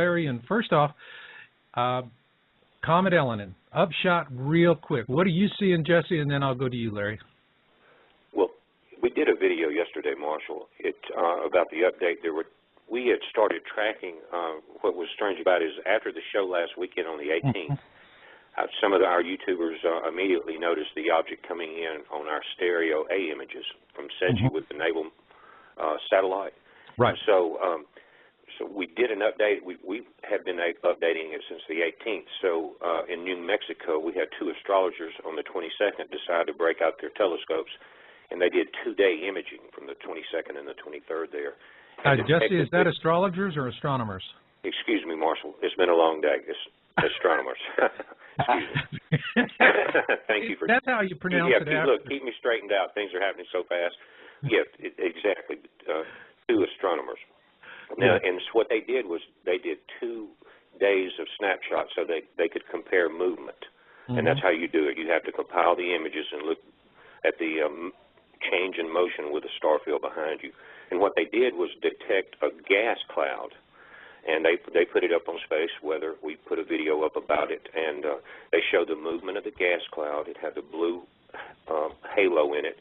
Larry. And first off, Comet Elinin, upshot real quick. What are you seeing, Jesse? And then I'll go to you, Larry. Well, we did a video yesterday, Marshall, about the update. We had started tracking. What was strange about it is after the show last weekend on the 18th, some of our YouTubers immediately noticed the object coming in on our stereo A images from SETI with the naval satellite. Right. So we did an update. We have been updating it since the 18th. So in New Mexico, we had two astrologers on the 22nd decide to break out their telescopes, and they did two-day imaging from the 22nd and the 23rd there. Jesse, is that astrologers or astronomers? Excuse me, Marshall. It's been a long day. It's astronomers. Excuse me. Thank you for. That's how you pronounce it. Look, keep me straightened out. Things are happening so fast. Yeah, exactly. Two astronomers. Now, and what they did was they did 2 days of snapshots so they could compare movement, and that's how you do it. You have to compile the images and look at the change in motion with the star field behind you. And what they did was detect a gas cloud, and they put it up on Space Weather. We put a video up about it, and they showed the movement of the gas cloud. It had the blue halo in it,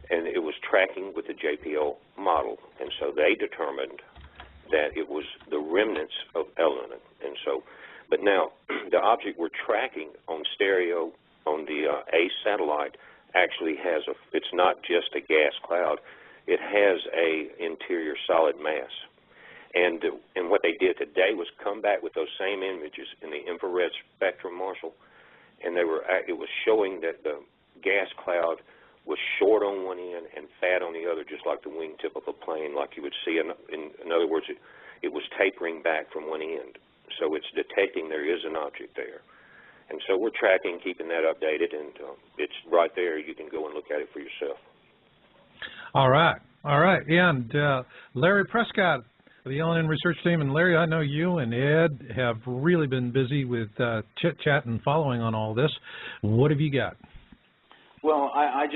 and it was tracking with the JPL model. And so they determined that it was the remnants of Elinin. And so, but now the object we're tracking on stereo on the A satellite actually has it's not just a gas cloud. It has a interior solid mass. And what they did today was come back with those same images in the infrared spectrum, Marshall, and it was showing that the gas cloud was short on one end and fat on the other, just like the wingtip of a plane, like you would see. In other words, it was tapering back from one end. So it's detecting there is an object there. And so we're tracking, keeping that updated, and it's right there. You can go and look at it for yourself. All right. All right. And Larry Prescott of the Elinin research team. And Larry, I know you and Ed have really been busy with chit-chat and following on all this. What have you got? Well, I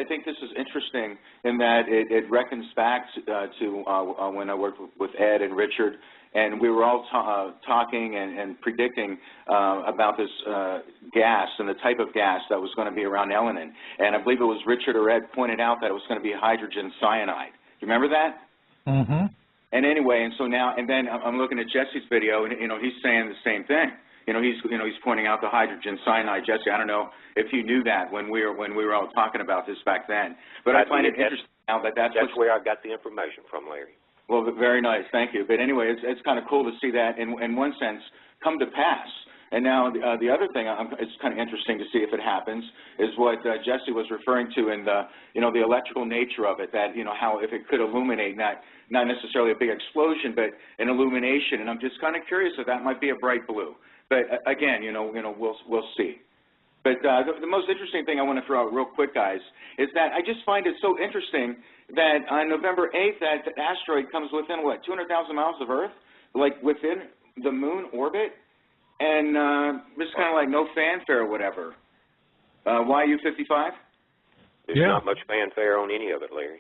think this is interesting in that it reckons back to when I worked with Ed and Richard, and we were all talking and predicting about this gas and the type of gas that was going to be around Elinin. And I believe it was Richard or Ed pointed out that it was going to be hydrogen cyanide. Do you remember that? Mm-hmm. And anyway, and so now, and then I'm looking at Jesse's video, and he's saying the same thing. He's pointing out the hydrogen cyanide. Jesse, I don't know if you knew that when we were all talking about this back then, but I find it interesting now that that's where I got the information from, Larry. Well, very nice, thank you. But anyway, it's kind of cool to see that in one sense come to pass. And now the other thing, it's kind of interesting to see if it happens, is what Jesse was referring to in the the electrical nature of it. That how if it could illuminate, not necessarily a big explosion, but an illumination. And I'm just kind of curious if that might be a bright blue. But again, we'll see. But the most interesting thing I want to throw out real quick, guys, is that I just find it so interesting that on November 8th, that the asteroid comes within, what, 200,000 miles of Earth, like within the moon orbit, and it's kind of like no fanfare or whatever. YU-55? There's not much fanfare on any of it, Larry.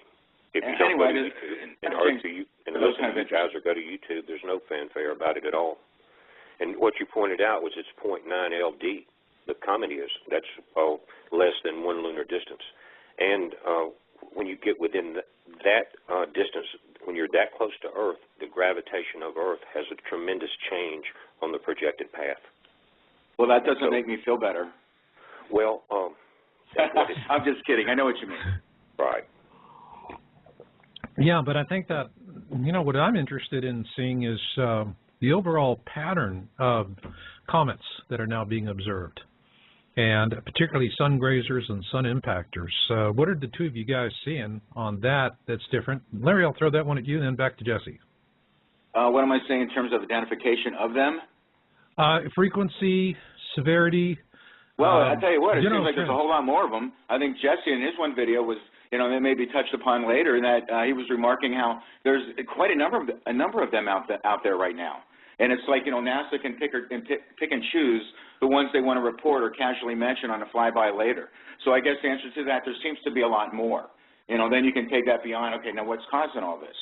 If you don't go to YouTube, and those kind of guys or go to YouTube, there's no fanfare about it at all. And what you pointed out was it's 0.9 LD. The comet is. That's less than 1 lunar distance. And when you get within that distance, when you're that close to Earth, the gravitation of Earth has a tremendous change on the projected path. Well, that doesn't make me feel better. Well, I'm just kidding. I know what you mean. Right. Yeah, but I think that, what I'm interested in seeing is the overall pattern of comets that are now being observed, and particularly sun grazers and sun impactors. What are the two of you guys seeing on that that's different? Larry, I'll throw that one at you, then back to Jesse. What am I saying in terms of identification of them? Frequency, severity. Well, I tell you what, it seems like there's a whole lot more of them. I think Jesse in his one video was, that may be touched upon later, that he was remarking how there's quite a number of them out there right now. And it's like, NASA can pick and choose the ones they want to report or casually mention on a flyby later. So I guess the answer to that, there seems to be a lot more. Then you can take that beyond, okay, now what's causing all this?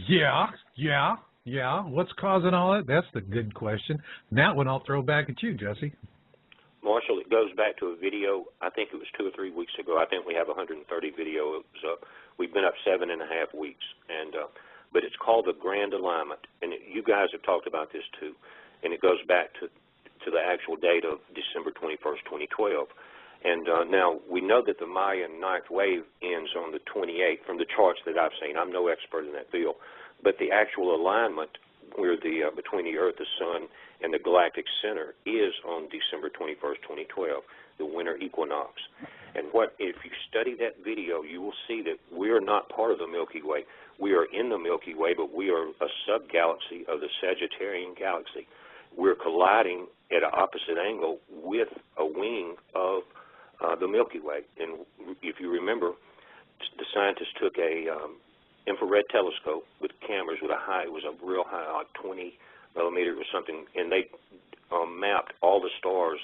Yeah. Yeah, what's causing all that? That's the good question. That one I'll throw back at you, Jesse. Marshall, it goes back to a video, I think it was 2 or 3 weeks ago. I think we have 130 videos up. We've been up 7.5 weeks, but it's called the Grand Alignment, and you guys have talked about this too, and it goes back to the actual date of December 21st, 2012. And now we know that the Mayan ninth wave ends on the 28th from the charts that I've seen. I'm no expert in that field, but the actual alignment where between the Earth, the Sun, and the galactic center is on December 21st, 2012, the winter equinox. And if you study that video, you will see that we are not part of the Milky Way. We are in the Milky Way, but we are a sub-galaxy of the Sagittarian galaxy. We're colliding at an opposite angle with a wing of the Milky Way. And if you remember, the scientists took a infrared telescope with cameras with it was a real high, like 20 millimeters or something, and they mapped all the stars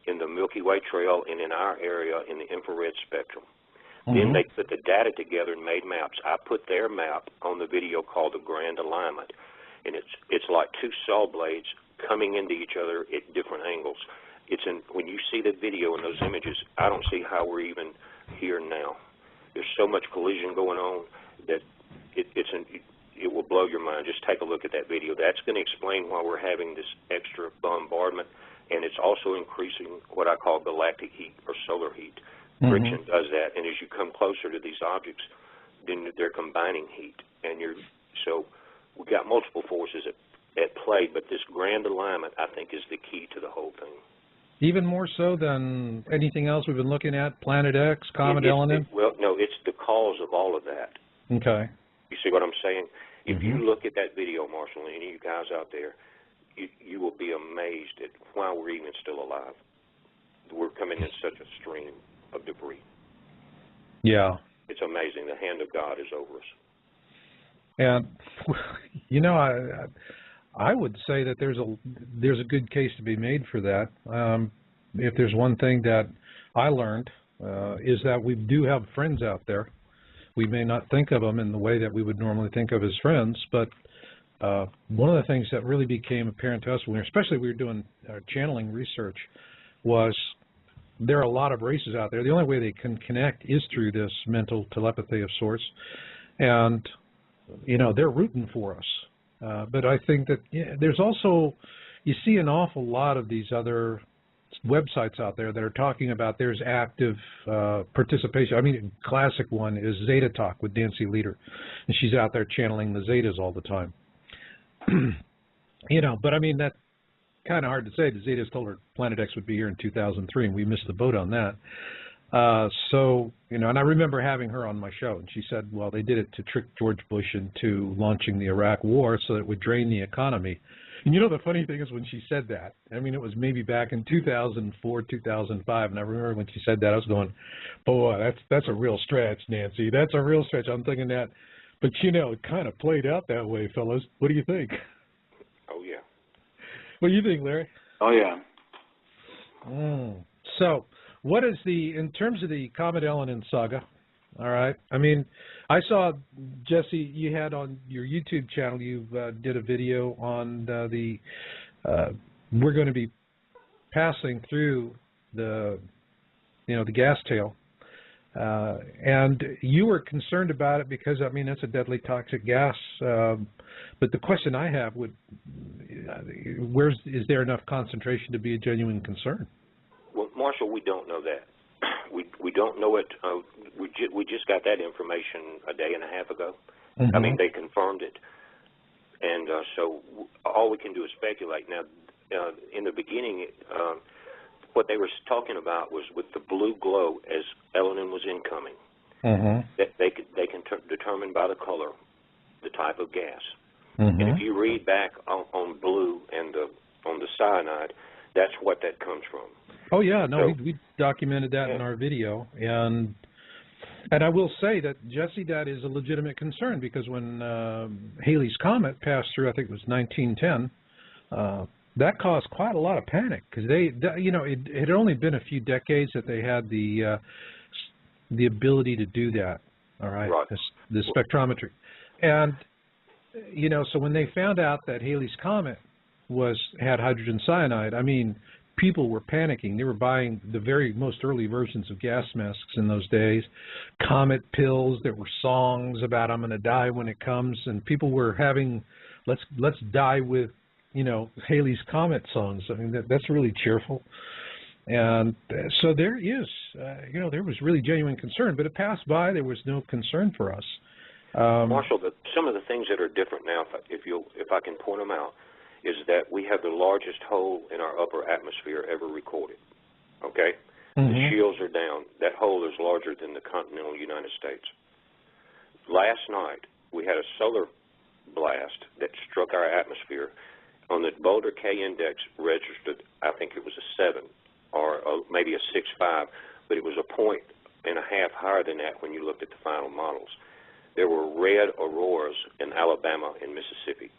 in the Milky Way trail and in our area in the infrared spectrum. Then they put the data together and made maps. I put their map on the video called the Grand Alignment, and it's like two saw blades coming into each other at different angles. When you see the video and those images, I don't see how we're even here now. There's so much collision going on that it will blow your mind. Just take a look at that video. That's going to explain why we're having this extra bombardment, and it's also increasing what I call galactic heat or solar heat. Friction does that, and as you come closer to these objects, then they're combining heat, so we've got multiple forces at play. But this Grand Alignment, I think, is the key to the whole thing. Even more so than anything else we've been looking at, Planet X, Comet Elinin? Well, no, it's the cause of all of that. Okay. You see what I'm saying? If you look at that video, Marshall, and any of you guys out there, you will be amazed at why we're even still alive. We're coming in such a stream of debris. Yeah. It's amazing. The hand of God is over us. And, you know, I would say that there's a good case to be made for that. If there's one thing that I learned is that we do have friends out there. We may not think of them in the way that we would normally think of as friends, but one of the things that really became apparent to us, especially when we were doing channeling research, was there are a lot of races out there. The only way they can connect is through this mental telepathy of sorts, and you know, they're rooting for us. But I think that there's also, you see an awful lot of these other websites out there that are talking about there's active participation. I mean, a classic one is Zeta Talk with Nancy Leader, and she's out there channeling the Zetas all the time. You know, but I mean, that's kind of hard to say. The Zetas told her Planet X would be here in 2003, and we missed the boat on that. So, you know, and I remember having her on my show, and she said, well, they did it to trick George Bush into launching the Iraq War so that it would drain the economy. And you know, the funny thing is when she said that, I mean, it was maybe back in 2004, 2005, and I remember when she said that, I was going, boy, that's a real stretch, Nancy. That's a real stretch. I'm thinking that. But, you know, it kind of played out that way, fellas. What do you think? Oh, yeah. What do you think, Larry? Oh, yeah. So, what is in terms of the Comet Elinin saga, all right, I mean, I saw, Jesse, you had on your YouTube channel, you did a video on we're going to be passing through the gas tail, and you were concerned about it because, I mean, it's a deadly toxic gas, but the question I have is there enough concentration to be a genuine concern? Well, Marshall, we don't know that. We don't know it. We just got that information a day and a half ago. I mean, they confirmed it, and so all we can do is speculate. Now, in the beginning, what they were talking about was with the blue glow as Elinin was incoming. That they can determine by the color the type of gas. And if you read back on blue and on the cyanide, that's what that comes from. Oh yeah, no, we documented that in our video, and I will say that, Jesse, that is a legitimate concern, because when Halley's Comet passed through, I think it was 1910, that caused quite a lot of panic, because it had only been a few decades that they had the ability to do that. All right, the spectrometry, and you know, so when they found out that Halley's Comet had hydrogen cyanide, I mean, people were panicking. They were buying the very most early versions of gas masks in those days, Comet pills. There were songs about "I'm going to die when it comes," and people were having let's die with, you know, Halley's Comet songs. I mean, that's really cheerful. And so there is, you know, there was really genuine concern, but it passed by. There was no concern for us. Marshall, some of the things that are different now, if I can point them out, is that we have the largest hole in our upper atmosphere ever recorded. Okay? The shields are down. That hole is larger than the continental United States. Last night, we had a solar blast that struck our atmosphere. On the Boulder K index registered, I think it was a 7 or maybe a 6.5, but it was a 1.5 higher than that when you looked at the final models. There were red auroras in Alabama and Mississippi.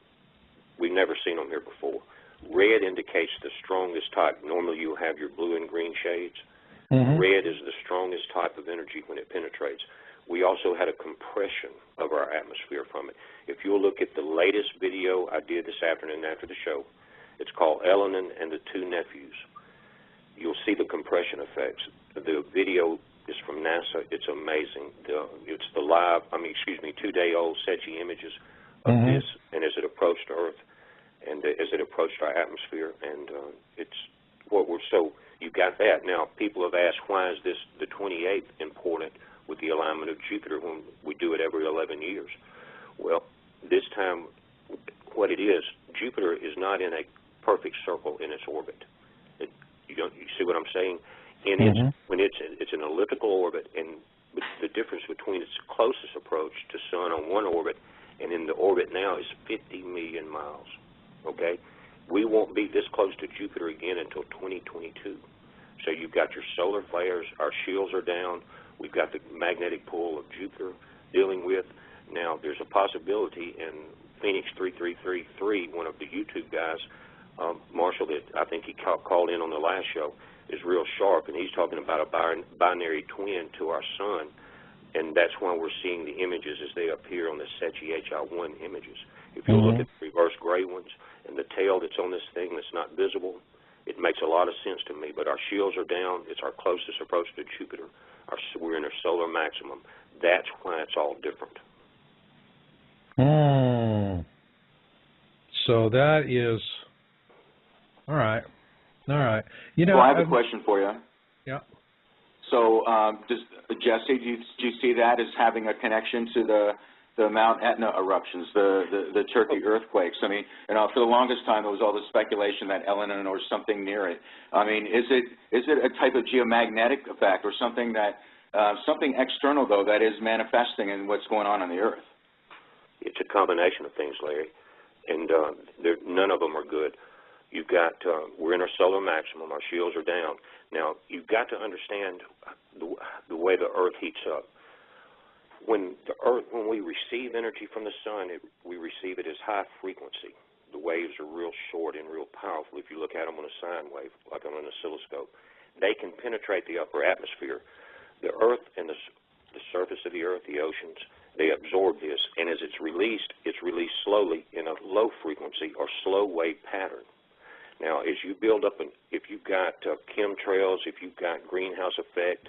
We've never seen them here before. Red indicates the strongest type. Normally you have your blue and green shades. Red is the strongest type of energy when it penetrates. We also had a compression of our atmosphere from it. If you'll look at the latest video I did this afternoon after the show, it's called Elinin and the Two Nephews. You'll see the compression effects. The video is from NASA. It's amazing. It's the live, 2-day-old SETI images of this, and as it approached Earth, and as it approached our atmosphere, and it's what we're so. You got that. Now, people have asked, why is this the 28th important with the alignment of Jupiter when we do it every 11 years? Well, this time, what it is, Jupiter is not in a perfect circle in its orbit. You see what I'm saying? And when it's an elliptical orbit, and the difference between its closest approach to Sun on one orbit and in the orbit now is 50 million miles. Okay? We won't be this close to Jupiter again until 2022. So you've got your solar flares, our shields are down, we've got the magnetic pull of Jupiter dealing with. Now, there's a possibility, and Phoenix 3333, one of the YouTube guys, Marshall, that I think he called in on the last show, is real sharp, and he's talking about a binary twin to our Sun, and that's why we're seeing the images as they appear on the SETI HI1 images. If you look at the reverse gray ones and the tail that's on this thing that's not visible, it makes a lot of sense to me, but our shields are down. It's our closest approach to Jupiter. We're in a solar maximum. That's why it's all different. So that is, all right. You know, well, I have a question for you. Yeah. So, Jesse, do you see that as having a connection to the Mount Etna eruptions, the Turkey earthquakes? I mean, you know, for the longest time there was all this speculation that Elinin or something near it. I mean, is it a type of geomagnetic effect or something that something external though that is manifesting in what's going on the Earth? It's a combination of things, Larry, and none of them are good. You've got, we're in our solar maximum, our shields are down. Now, you've got to understand the way the Earth heats up. When we receive energy from the Sun, we receive it as high frequency. The waves are real short and real powerful. If you look at them on a sine wave, like on an oscilloscope, they can penetrate the upper atmosphere. The Earth and the surface of the Earth, the oceans, they absorb this, and as it's released slowly in a low frequency or slow wave pattern. Now, as you build up, if you've got chemtrails, if you've got greenhouse effect,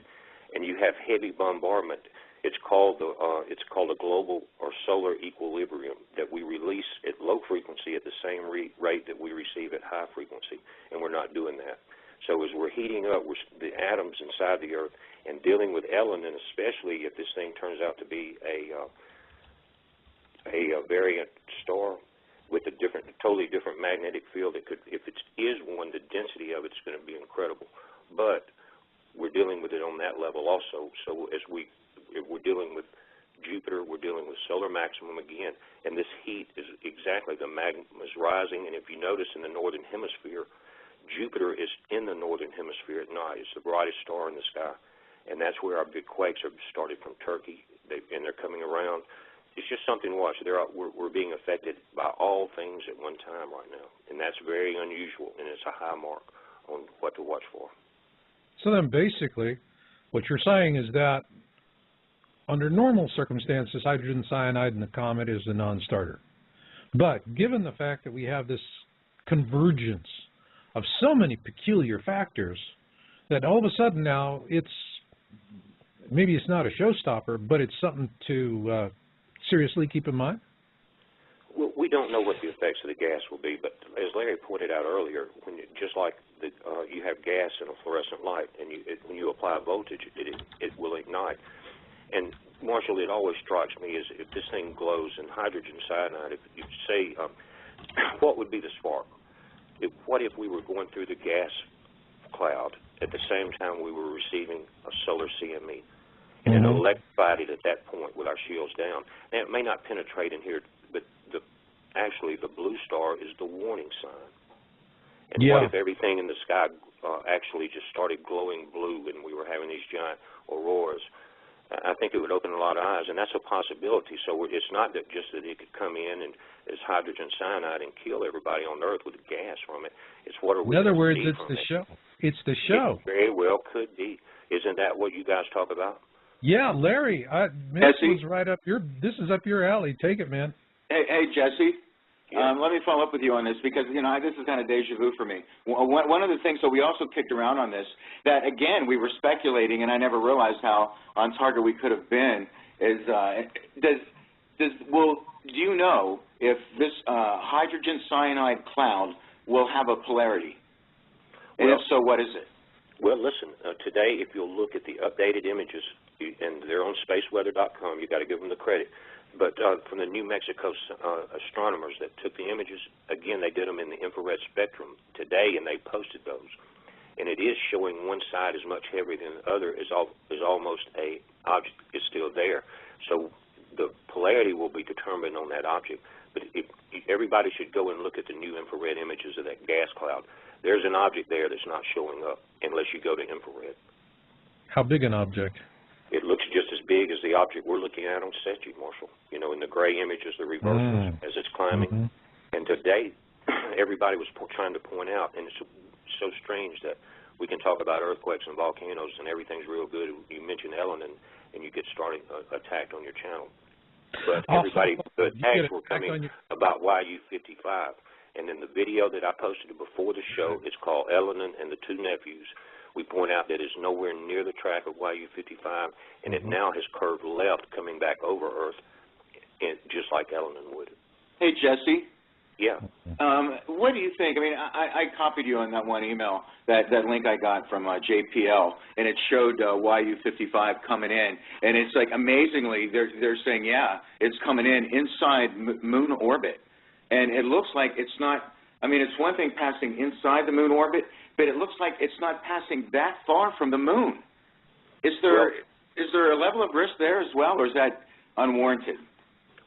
and you have heavy bombardment, it's called a global or solar equilibrium that we release at low frequency at the same rate that we receive at high frequency, and we're not doing that. So as we're heating up the atoms inside the Earth and dealing with Elinin, especially if this thing turns out to be a variant star with a totally different magnetic field, if it is one, the density of it's going to be incredible. But we're dealing with it on that level also. So as we're dealing with Jupiter, we're dealing with solar maximum again, and this heat is exactly, the magma is rising, and if you notice in the northern hemisphere, Jupiter is in the northern hemisphere at night. It's the brightest star in the sky, and that's where our big quakes have started from Turkey, and they're coming around. It's just something to watch. We're being affected by all things at one time right now, and that's very unusual, and it's a high mark on what to watch for. So then basically what you're saying is that under normal circumstances, hydrogen cyanide in the comet is a non-starter. But given the fact that we have this convergence of so many peculiar factors, that all of a sudden now maybe it's not a showstopper, but it's something to seriously keep in mind? Well, we don't know what the effects of the gas will be, but as Larry pointed out earlier, just like you have gas in a fluorescent light, and when you apply voltage, it will ignite. And Marshall, it always strikes me is if this thing glows in hydrogen cyanide, if you say, what would be the spark? What if we were going through the gas cloud at the same time we were receiving a solar CME? And it electrified it at that point with our shields down. Now, it may not penetrate in here, but actually the blue star is the warning sign. And what if everything in the sky actually just started glowing blue and we were having these giant auroras? I think it would open a lot of eyes, and that's a possibility. So it's not that just that it could come in and as hydrogen cyanide and kill everybody on Earth with the gas from it. It's what are we? In other words, it's the show. It's the show. It very well could be. Isn't that what you guys talk about? Yeah, Larry, this was right up this is up your alley. Take it, man. Hey, Jesse. Let me follow up with you on this because, this is kind of deja vu for me. One of the things that we also kicked around on this, that, again, we were speculating, and I never realized how on target we could have been, is do you know if this hydrogen cyanide cloud will have a polarity? And if so, what is it? Well, listen, today, if you'll look at the updated images, and they're on spaceweather.com, you've got to give them the credit. But from the New Mexico astronomers that took the images, again, they did them in the infrared spectrum today, and they posted those. And it is showing one side is much heavier than the other, is almost a object is still there. So the polarity will be determined on that object. But everybody should go and look at the new infrared images of that gas cloud. There's an object there that's not showing up unless you go to infrared. How big an object? It looks just as big as the object we're looking at on SETI, Marshall. In the gray image is the reversals as it's climbing. And today, everybody was trying to point out, and it's so strange that we can talk about earthquakes and volcanoes and everything's real good. You mentioned Elinin, and you get started attacked on your channel. But the attacks were coming about YU-55. And in the video that I posted before the show, it's called Elinin and the Two Nephews. We point out that it's nowhere near the track of YU-55, and it now has curved left coming back over Earth, just like Elinin would. Hey, Jesse. Yeah. What do you think? I mean, I copied you on that one email, that link I got from JPL, and it showed YU-55 coming in. And it's like, amazingly, they're saying, yeah, it's coming in inside moon orbit. And it looks like it's not, I mean, it's one thing passing inside the moon orbit, but it looks like it's not passing that far from the moon. Is there a level of risk there as well, or is that unwarranted?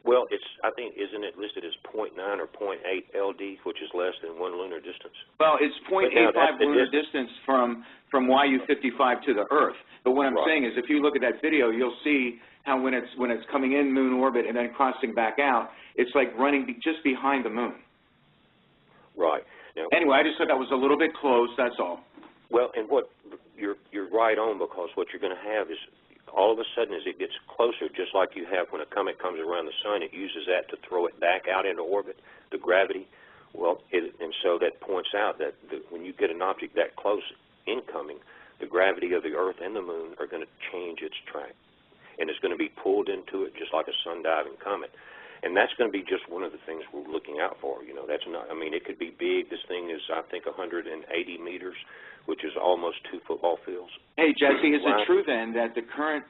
Well, I think, isn't it listed as 0.9 or 0.8 LD, which is less than 1 lunar distance? Well, it's 0.85 lunar distance from YU-55 to the Earth. But what I'm saying is, if you look at that video, you'll see how when it's coming in moon orbit and then crossing back out, it's like running just behind the moon. Right. Now, anyway, I just thought that was a little bit close. That's all. Well, and you're right on, because what you're going to have is, all of a sudden, as it gets closer, just like you have when a comet comes around the sun, it uses that to throw it back out into orbit, the gravity. Well, and so that points out that when you get an object that close incoming, the gravity of the Earth and the moon are going to change its track. And it's going to be pulled into it just like a sun-diving comet. And that's going to be just one of the things we're looking out for. That's not, I mean, it could be big. This thing is, I think, 180 meters, which is almost 2 football fields. Hey, Jesse, is it true then that the current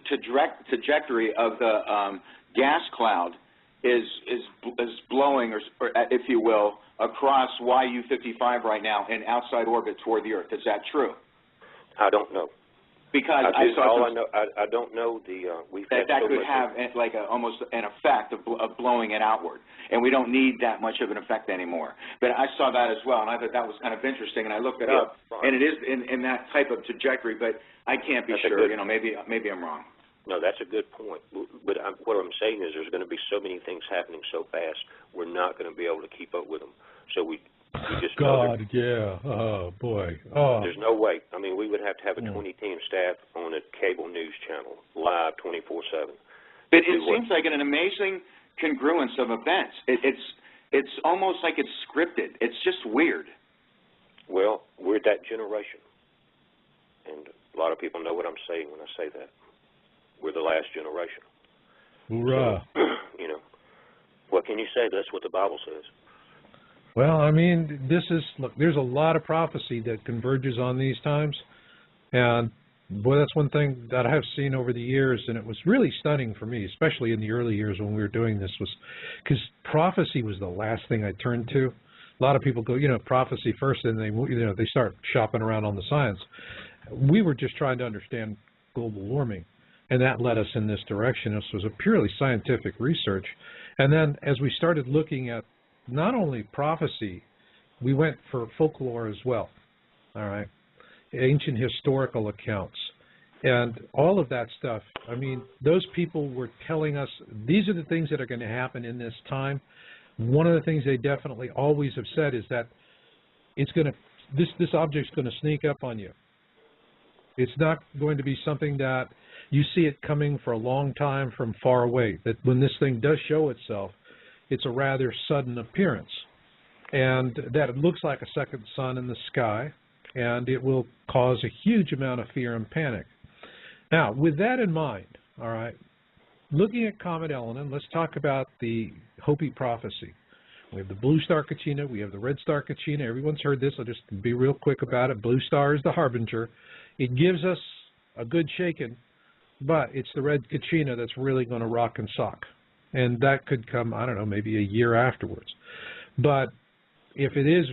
trajectory of the gas cloud is blowing, or if you will, across YU-55 right now in outside orbit toward the Earth? Is that true? I don't know. Because I don't know that could have like almost an effect of blowing it outward, and we don't need that much of an effect anymore. But I saw that as well, and I thought that was kind of interesting, and I looked it up, and it is in that type of trajectory, but I can't be sure. Maybe I'm wrong. No, that's a good point. But what I'm saying is there's going to be so many things happening so fast, we're not going to be able to keep up with them. So we just oh boy, there's no way. I mean, we would have to have a 20-team staff on a cable news channel live 24/7. But it seems like an amazing congruence of events. It's almost like it's scripted. It's just weird. Well, we're that generation, and a lot of people know what I'm saying when I say that. We're the last generation. Hoorah. So, you know, what can you say? That's what the Bible says. Well, I mean, look, there's a lot of prophecy that converges on these times, and boy, that's one thing that I have seen over the years, and it was really stunning for me, especially in the early years when we were doing this, was because prophecy was the last thing I turned to. A lot of people go, prophecy first, and they start shopping around on the science. We were just trying to understand global warming, and that led us in this direction. This was a purely scientific research. And then as we started looking at not only prophecy, we went for folklore as well, all right, ancient historical accounts, and all of that stuff. I mean, those people were telling us these are the things that are going to happen in this time. One of the things they definitely always have said is that it's going to this object's going to sneak up on you. It's not going to be something that you see it coming for a long time from far away. That when this thing does show itself, it's a rather sudden appearance, and that it looks like a second sun in the sky, and it will cause a huge amount of fear and panic. Now, with that in mind, all right, looking at Comet Elinin, let's talk about the Hopi prophecy. We have the blue star Kachina, we have the red star Kachina. Everyone's heard this. I'll just be real quick about it. Blue star is the harbinger. It gives us a good shaking, but it's the red Kachina that's really going to rock and sock. And that could come, I don't know, maybe a year afterwards. But if it is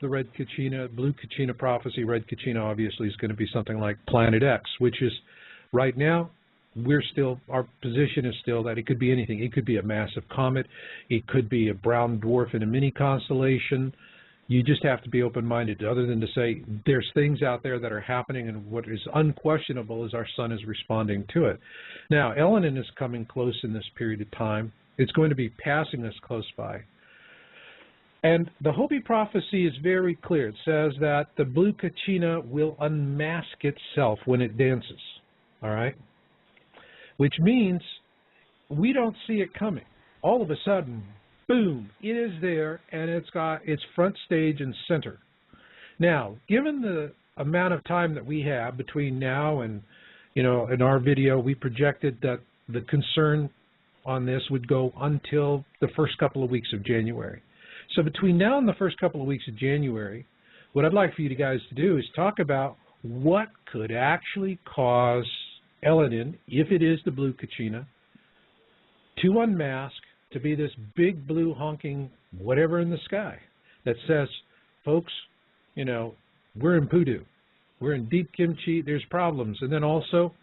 the red Kachina, blue Kachina prophecy, red Kachina obviously is going to be something like Planet X, which is right now, our position is still that it could be anything. It could be a massive comet. It could be a brown dwarf in a mini constellation. You just have to be open-minded, other than to say there's things out there that are happening, and what is unquestionable is our sun is responding to it. Now, Elinin is coming close in this period of time. It's going to be passing us close by. And the Hopi prophecy is very clear. It says that the blue Kachina will unmask itself when it dances, all right? Which means we don't see it coming. All of a sudden, boom, it is there, and it's got its front stage and center. Now, given the amount of time that we have between now and, in our video, we projected that the concern on this would go until the first couple of weeks of January. So between now and the first couple of weeks of January, what I'd like for you guys to do is talk about what could actually cause Elinin, if it is the blue Kachina, to unmask, to be this big blue honking whatever in the sky that says, folks, we're in poodoo. We're in deep kimchi. There's problems. And then also,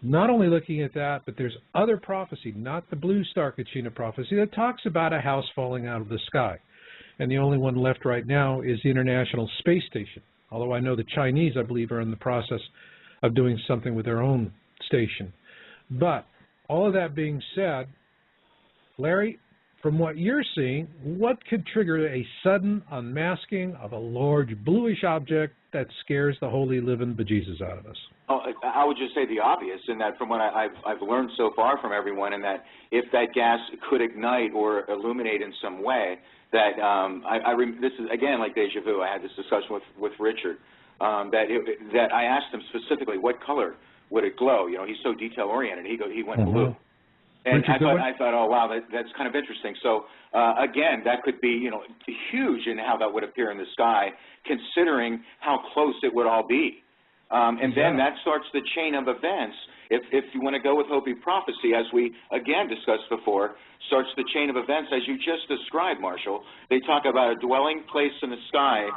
not only looking at that, but there's other prophecy, not the blue star Kachina prophecy, that talks about a house falling out of the sky. And the only one left right now is the International Space Station. Although I know the Chinese, I believe, are in the process of doing something with their own station. But all of that being said, Larry, from what you're seeing, what could trigger a sudden unmasking of a large bluish object that scares the holy living bejesus out of us? Oh, I would just say the obvious, in that from what I've learned so far from everyone, and that if that gas could ignite or illuminate in some way, that this is again like deja vu. I had this discussion with Richard, that I asked him specifically what color would it glow. He's so detail oriented. He went blue. And I thought, oh, wow, that's kind of interesting. So, again, that could be, huge in how that would appear in the sky, considering how close it would all be. And then that starts the chain of events. If you want to go with Hopi prophecy, as we, again, discussed before, starts the chain of events as you just described, Marshall. They talk about a dwelling place in the sky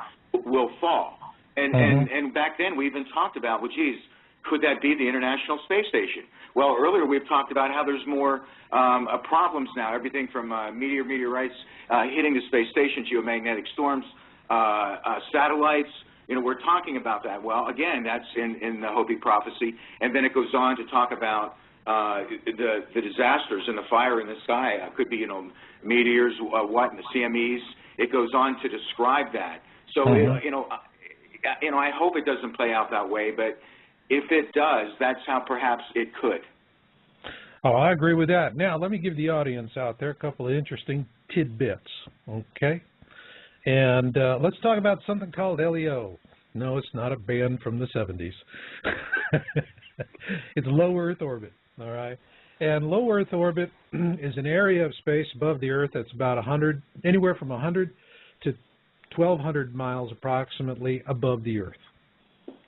will fall. And back then we even talked about, well, geez, could that be the International Space Station? Well, earlier we've talked about how there's more problems now, everything from meteorites hitting the space station, geomagnetic storms, satellites. We're talking about that. Well, again, that's in the Hopi prophecy. And then it goes on to talk about the disasters and the fire in the sky. Could be, meteors, and the CMEs. It goes on to describe that. So, I hope it doesn't play out that way, but if it does, that's how perhaps it could. Oh, I agree with that. Now, let me give the audience out there a couple of interesting tidbits, okay? And let's talk about something called LEO. No, it's not a band from the 70s. It's low Earth orbit, all right? And low Earth orbit is an area of space above the Earth that's about anywhere from 100 to 1,200 miles approximately above the Earth.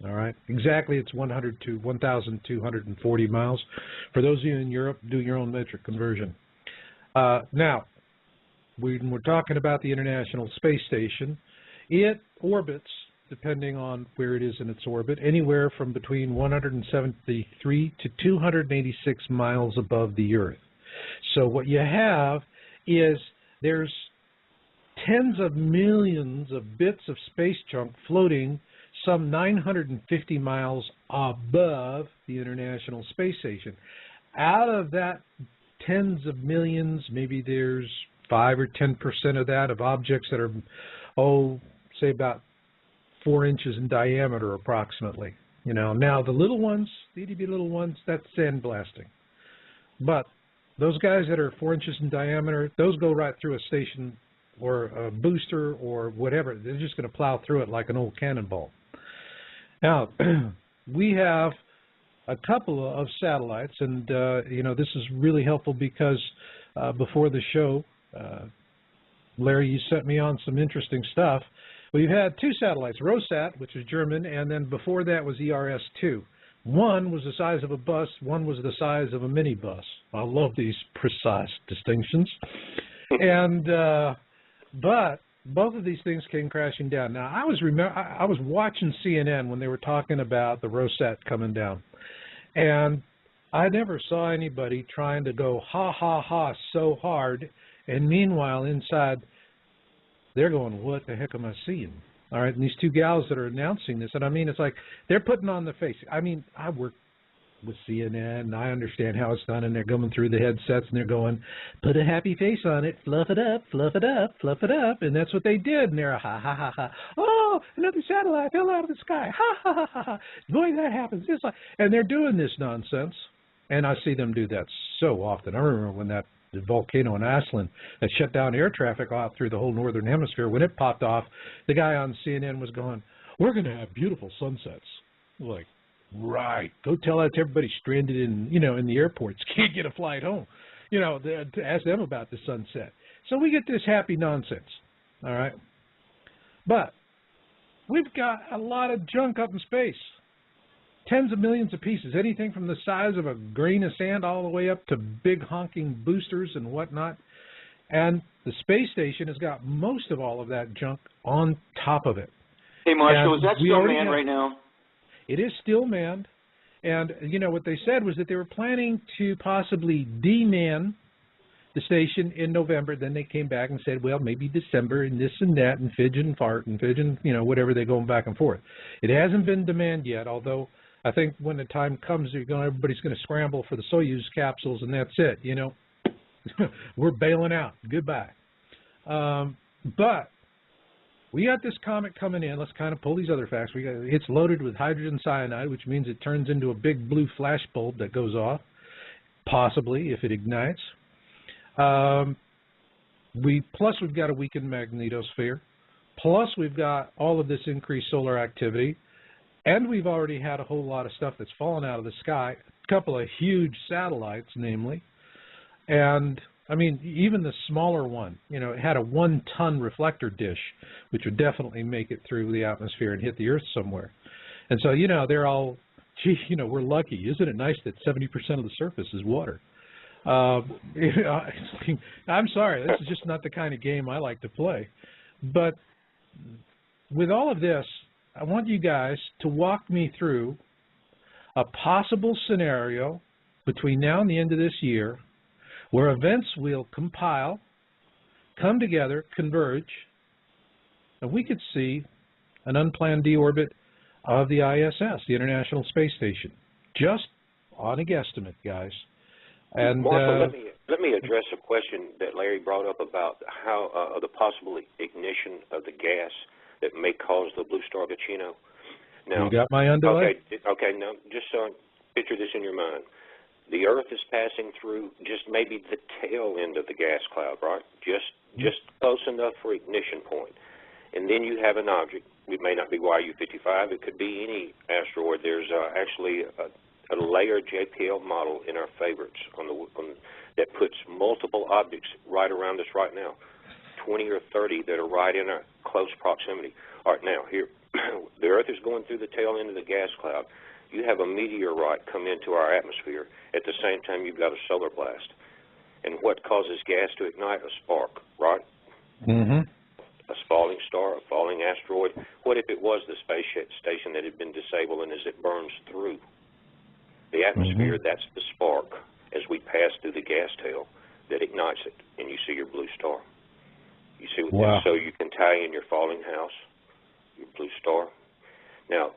All right, exactly, it's 100 to 1,240 miles. For those of you in Europe, do your own metric conversion. Now, when we're talking about the International Space Station, it orbits, depending on where it is in its orbit, anywhere from between 173 to 286 miles above the Earth. So what you have is there's tens of millions of bits of space junk floating some 950 miles above the International Space Station. Out of that tens of millions, maybe there's 5 or 10% of that of objects that are, say about 4 inches in diameter approximately. You know, now the little ones, the itty-bitty little ones, that's sandblasting. But those guys that are 4 inches in diameter, those go right through a station or a booster or whatever. They're just going to plow through it like an old cannonball. Now, we have a couple of satellites, and, you know, this is really helpful because before the show, Larry, you sent me on some interesting stuff. We've had 2 satellites, Rosat, which is German, and then before that was ERS-2. One was the size of a bus, one was the size of a minibus. I love these precise distinctions. And, but both of these things came crashing down. Now, I was watching CNN when they were talking about the Rosat coming down, and I never saw anybody trying to go ha ha ha so hard, and meanwhile inside they're going, what the heck am I seeing? All right, and these 2 gals that are announcing this, and I mean, it's like they're putting on the face. I mean, I work with CNN, and I understand how it's done, and they're going through the headsets, and they're going, put a happy face on it, fluff it up, fluff it up, fluff it up, and that's what they did, and they're ha, ha, ha, ha, oh, another satellite fell out of the sky, ha, ha, ha, ha, ha, boy, that happens, it's like, and they're doing this nonsense, and I see them do that so often. I remember when that volcano in Iceland that shut down air traffic off through the whole northern hemisphere, when it popped off, the guy on CNN was going, we're going to have beautiful sunsets. Like, right. Go tell that to everybody stranded in, you know, in the airports, can't get a flight home, you know, to ask them about the sunset. So we get this happy nonsense, all right? But we've got a lot of junk up in space, tens of millions of pieces, anything from the size of a grain of sand all the way up to big honking boosters and whatnot. And the space station has got most of all of that junk on top of it. Hey, Marshall, is that still manned right now? It is still manned, and, you know, what they said was that they were planning to possibly de-man the station in November. Then they came back and said, well, maybe December and this and that and fidge and fart and fidge and, you know, whatever, they're going back and forth. It hasn't been demanded yet, although I think when the time comes, everybody's going to scramble for the Soyuz capsules, and that's it, you know. We're bailing out. Goodbye. But we got this comet coming in. Let's kind of pull these other facts. It's loaded with hydrogen cyanide, which means it turns into a big blue flash bulb that goes off, possibly, if it ignites. Plus, we've got a weakened magnetosphere. Plus, we've got all of this increased solar activity. And we've already had a whole lot of stuff that's fallen out of the sky, a couple of huge satellites, namely. And I mean, even the smaller one, you know, it had a 1-ton reflector dish, which would definitely make it through the atmosphere and hit the Earth somewhere. And so, you know, they're all, gee, you know, we're lucky. Isn't it nice that 70% of the surface is water? You know, I'm sorry, this is just not the kind of game I like to play. But with all of this, I want you guys to walk me through a possible scenario between now and the end of this year where events will compile, come together, converge, and we could see an unplanned deorbit of the ISS, the International Space Station, just on a guesstimate, guys. And Marshall, let me address a question that Larry brought up about how the possible ignition of the gas that may cause the blue Star Kachina. Now, you got my underlay? Okay. Now, just picture this in your mind. The Earth is passing through just maybe the tail end of the gas cloud, right? Just close enough for ignition point. And then you have an object. It may not be YU-55. It could be any asteroid. There's actually a layered JPL model in our favorites that puts multiple objects right around us right now, 20 or 30 that are right in our close proximity. All right, now, here, the Earth is going through the tail end of the gas cloud. You have a meteorite come into our atmosphere. At the same time, you've got a solar blast. And what causes gas to ignite? A spark, right? Mm-hmm. A falling star, a falling asteroid. What if it was the space station that had been disabled, and as it burns through the atmosphere, that's the spark as we pass through the gas tail that ignites it, and you see your blue star. You see, so you can tie in your falling house, your blue star. Now,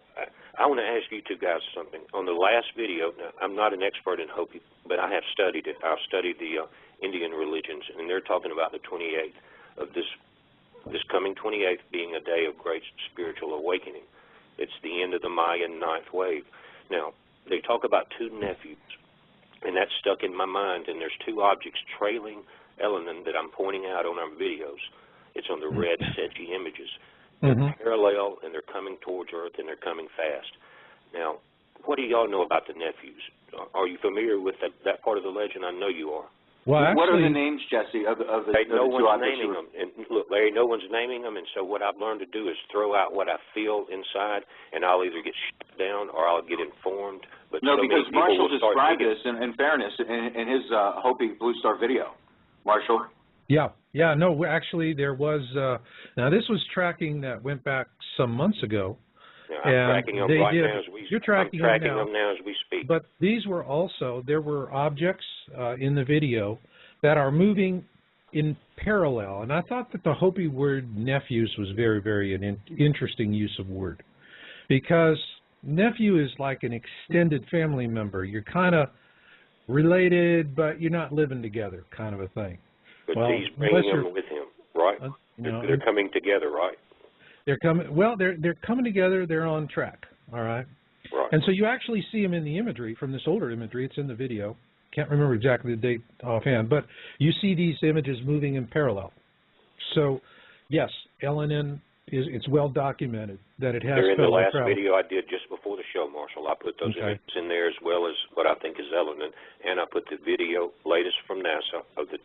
I want to ask you two guys something. On the last video, now, I'm not an expert in Hopi, but I have studied it. I've studied the Indian religions, and they're talking about the 28th of this coming 28th being a day of great spiritual awakening. It's the end of the Mayan ninth wave. Now, they talk about two nephews, and that's stuck in my mind, and there's two objects trailing Elinin that I'm pointing out on our videos. It's on the red sedgy images. They're parallel, and they're coming towards Earth, and they're coming fast. Now, what do y'all know about the nephews? Are you familiar with that part of the legend? I know you are. Well, actually, what are the names, Jesse, of the no two one's naming them. And look, Larry, no one's naming them, and so what I've learned to do is throw out what I feel inside, and I'll either get shut down or I'll get informed. But no, because Marshall described this, in fairness, in his Hopi Blue Star video. Marshall? Yeah, no, actually there was, now this was tracking that went back some months ago. Yeah, I'm tracking them right now as we speak. You're tracking them now as we speak. But these were also, there were objects in the video that are moving in parallel. And I thought that the Hopi word nephews was very, very an interesting use of word. Because nephew is like an extended family member. You're kind of related, but you're not living together kind of a thing. But he's bringing them with him, right? They're coming together, right? They're coming. Well, they're coming together. They're on track. All right. Right. And so you actually see them in the imagery from this older imagery. It's in the video. Can't remember exactly the date offhand, but you see these images moving in parallel. So, yes, Elinin it's well documented that it has. They're in the last video I did just before the show, Marshall. I put those images in there as well as what I think is Elinin, and I put the video latest from NASA of the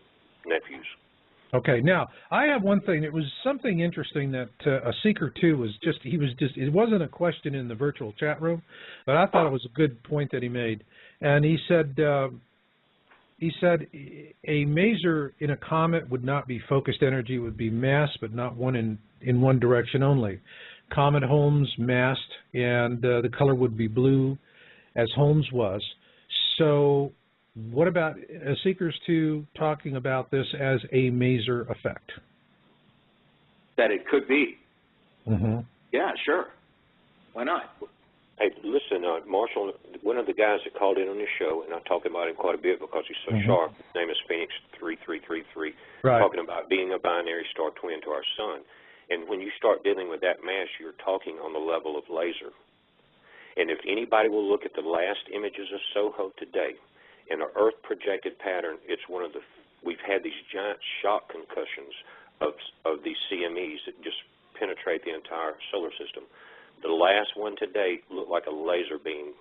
nephews. Okay, now, I have one thing. It was something interesting that a Seeker 2 was just, it wasn't a question in the virtual chat room, but I thought it was a good point that he made. And he said a maser in a comet would not be focused energy, it would be mass, but not one in one direction only. Comet Holmes massed, and the color would be blue, as Holmes was. So what about Seekers 2 talking about this as a maser effect? That it could be. Mm-hmm. Yeah, sure. Why not? Hey, listen, Marshall, one of the guys that called in on this show, and I talk about him quite a bit because he's so sharp, his name is Phoenix3333, talking about being a binary star twin to our sun. And when you start dealing with that mass, you're talking on the level of laser. And if anybody will look at the last images of SOHO today, in our Earth projected pattern, it's one of the, we've had these giant shock concussions of these CMEs that just penetrate the entire solar system. The last one today looked like a laser beam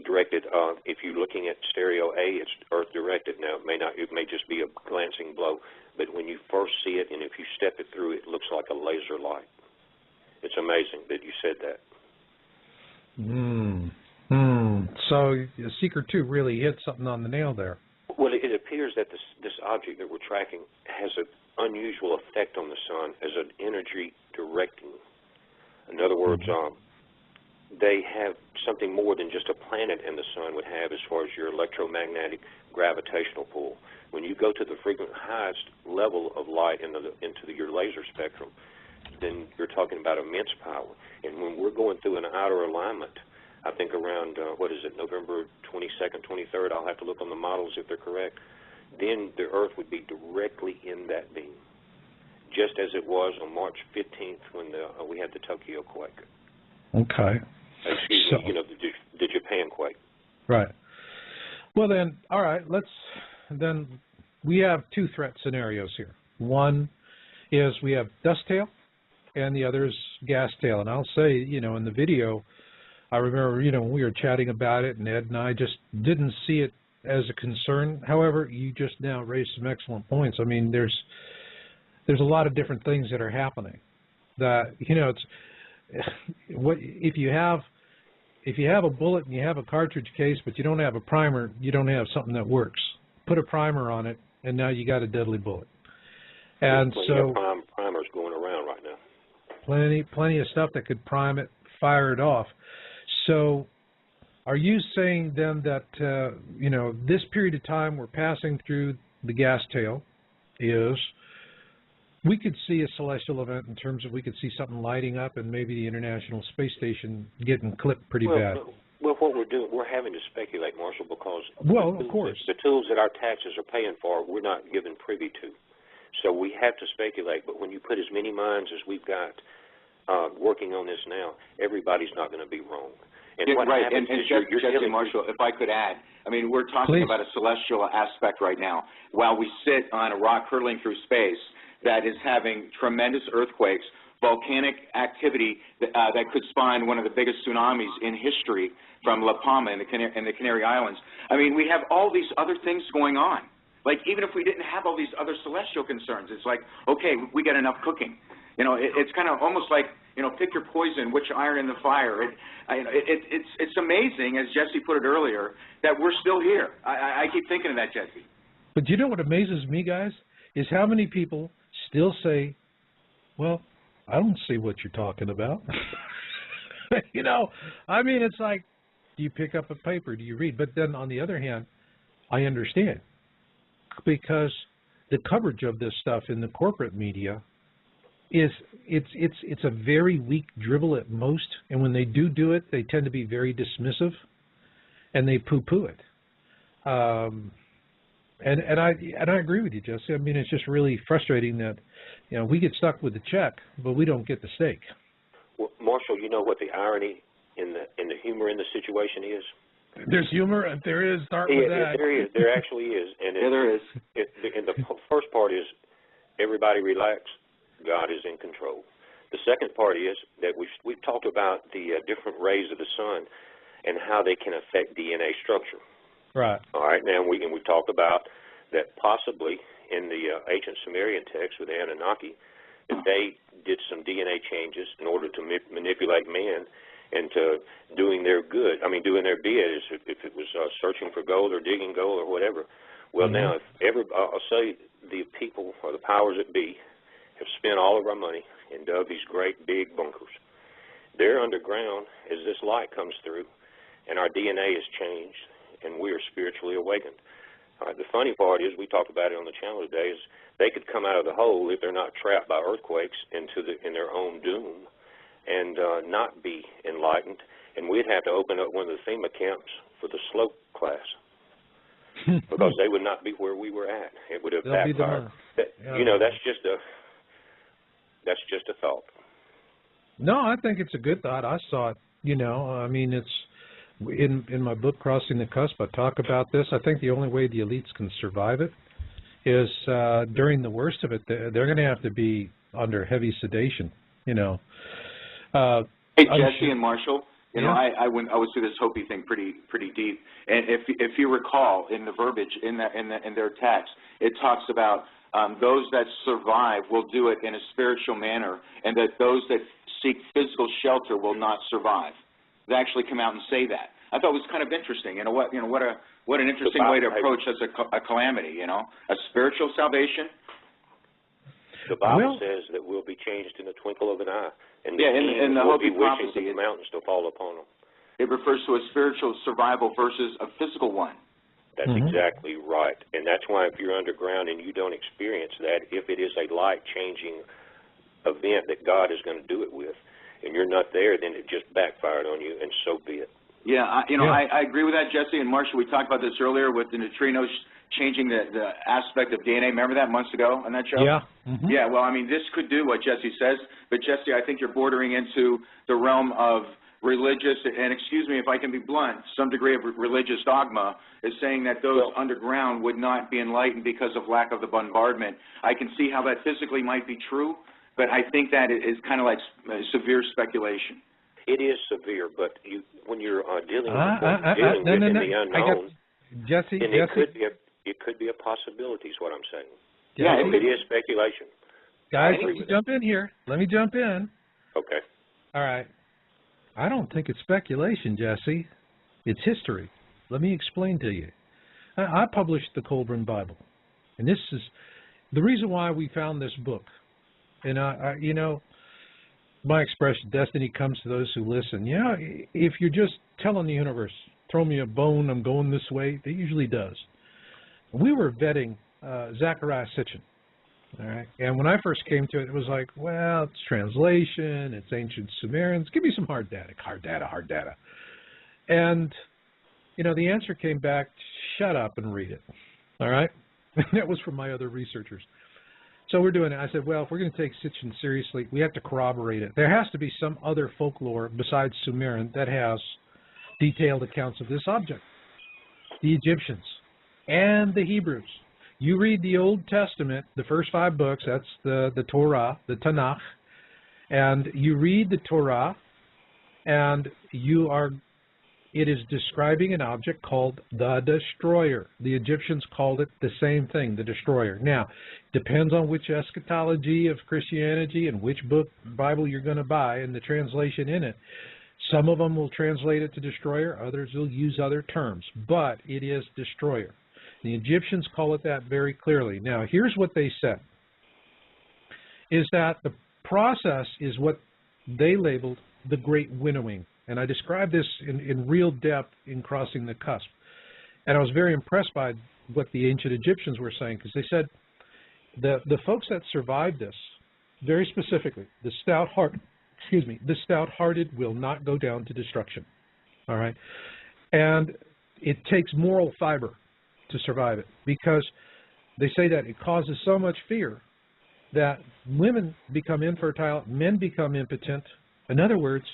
directed. If you're looking at stereo A, it's Earth directed. Now it may just be a glancing blow, but when you first see it and if you step it through, it looks like a laser light. It's amazing that you said that. So Seeker 2 really hit something on the nail there. Well, it appears that this object that we're tracking has an unusual effect on the sun as an energy directing. In other words, they have something more than just a planet and the sun would have as far as your electromagnetic gravitational pull. When you go to the frequent highest level of light into your laser spectrum, then you're talking about immense power. And when we're going through an outer alignment, I think around, November 22nd, 23rd, I'll have to look on the models if they're correct, then the Earth would be directly in that beam, just as it was on March 15th when we had the Tokyo quake. Okay. Excuse me, the Japan quake. Right. Well then, all right, then we have two threat scenarios here. One is we have dust tail, and the other is gas tail. And I'll say, in the video, I remember, when we were chatting about it, and Ed and I just didn't see it as a concern. However, you just now raised some excellent points. I mean, there's a lot of different things that are happening. That it's what if you have a bullet and you have a cartridge case, but you don't have a primer, you don't have something that works. Put a primer on it, and now you got a deadly bullet. And so primers going around right now. Plenty of stuff that could prime it, fire it off. So, are you saying then that this period of time we're passing through the gas tail is we could see a celestial event in terms of we could see something lighting up and maybe the International Space Station getting clipped pretty bad? Well, what we're doing, we're having to speculate, Marshall, because of course, the tools that our taxes are paying for, we're not given privy to. So we have to speculate. But when you put as many minds as we've got working on this now, everybody's not going to be wrong. And what happens is Jesse, Marshall, if I could add, I mean, we're talking about a celestial aspect right now. While we sit on a rock hurtling through space that is having tremendous earthquakes, volcanic activity that could spawn one of the biggest tsunamis in history from La Palma in the Canary Islands. I mean, we have all these other things going on. Like, even if we didn't have all these other celestial concerns, it's like, okay, we got enough cooking. It's kind of almost like, pick your poison, which iron in the fire. It's amazing, as Jesse put it earlier, that we're still here. I keep thinking of that, Jesse. But you know what amazes me, guys, is how many people still say, well, I don't see what you're talking about. I mean, it's like, do you pick up a paper? Do you read? But then on the other hand, I understand, because the coverage of this stuff in the corporate media is it's a very weak dribble at most, and when they do it, they tend to be very dismissive, and they poo-poo it. And I agree with you, Jesse. I mean, it's just really frustrating that we get stuck with the check, but we don't get the steak. Well, Marshall, you know what the irony in the humor in the situation is? There's humor, and there is. Start with that. There is. There actually is. And there is. And the first part is everybody relax. God is in control. The second part is that we've talked about the different rays of the sun and how they can affect DNA structure. Right. All right. Now we've talked about that possibly in the ancient Sumerian text with the Anunnaki, that they did some DNA changes in order to manipulate man into doing their good. I mean, doing their bid, if it was searching for gold or digging gold or whatever. Well, now, I'll say the people or the powers that be have spent all of our money and dug these great big bunkers. They're underground as this light comes through, and our DNA is changed, and we are spiritually awakened. All right, the funny part is, we talked about it on the channel today, is they could come out of the hole if they're not trapped by earthquakes in their own doom and not be enlightened, and we'd have to open up one of the FEMA camps for the slope class because they would not be where we were at. It would have backfired. That's just a thought. No, I think it's a good thought. I saw it. I mean, it's in my book, Crossing the Cusp, I talk about this. I think the only way the elites can survive it is during the worst of it, they're going to have to be under heavy sedation. Hey, Jesse and Marshall, I went through this Hopi thing pretty deep. And if you recall, in the verbiage in their text, it talks about those that survive will do it in a spiritual manner, and that those that seek physical shelter will not survive. They actually come out and say that. I thought it was kind of interesting. What an interesting way to approach such a calamity. A spiritual salvation. The Bible says that we'll be changed in the twinkle of an eye, and in the we'll Hopi be wishing prophecy, the mountains to fall upon them. It refers to a spiritual survival versus a physical one. That's exactly right, and that's why if you're underground and you don't experience that, if it is a light-changing event that God is going to do it with, and you're not there, then it just backfired on you, and so be it. Yeah, I agree with that, Jesse and Marshall. We talked about this earlier with the neutrinos changing the aspect of DNA. Remember that months ago on that show? Yeah. Yeah, well, I mean, this could do what Jesse says, but Jesse, I think you're bordering into the realm of religious, and excuse me if I can be blunt, some degree of religious dogma is saying that those underground would not be enlightened because of lack of the bombardment. I can see how that physically might be true, but I think that is kind of like severe speculation. It is severe, but when you're dealing with in the unknown, Jesse, it could be a possibility is what I'm saying. Yeah, it is speculation. Guys, let me jump in here. Let me jump in. Okay. All right. I don't think it's speculation, Jesse. It's history. Let me explain to you. I published the Colburn Bible, and this is the reason why we found this book. And you know, my expression, destiny comes to those who listen. You know, if you're just telling the universe, throw me a bone, I'm going this way, it usually does. We were vetting Zecharia Sitchin. All right. And when I first came to it, it was like, well, it's translation, it's ancient Sumerians. Give me some hard data. And, you know, the answer came back, shut up and read it. All right. That was from my other researchers. So we're doing it. I said, well, if we're going to take Sitchin seriously, we have to corroborate it. There has to be some other folklore besides Sumerian that has detailed accounts of this object. The Egyptians and the Hebrews. You read the Old Testament, the first 5 books, that's the Torah, the Tanakh, and you read the Torah, and it is describing an object called the Destroyer. The Egyptians called it the same thing, the Destroyer. Now, depends on which eschatology of Christianity and which book, Bible you're going to buy and the translation in it. Some of them will translate it to Destroyer, others will use other terms, but it is Destroyer. The Egyptians call it that very clearly. Now, here's what they said, is that the process is what they labeled the Great Winnowing. And I described this in real depth in Crossing the Cusp. And I was very impressed by what the ancient Egyptians were saying, because they said the folks that survived this, very specifically, the stout-hearted will not go down to destruction. All right? And it takes moral fiber to survive it, because they say that it causes so much fear that women become infertile, men become impotent. In other words,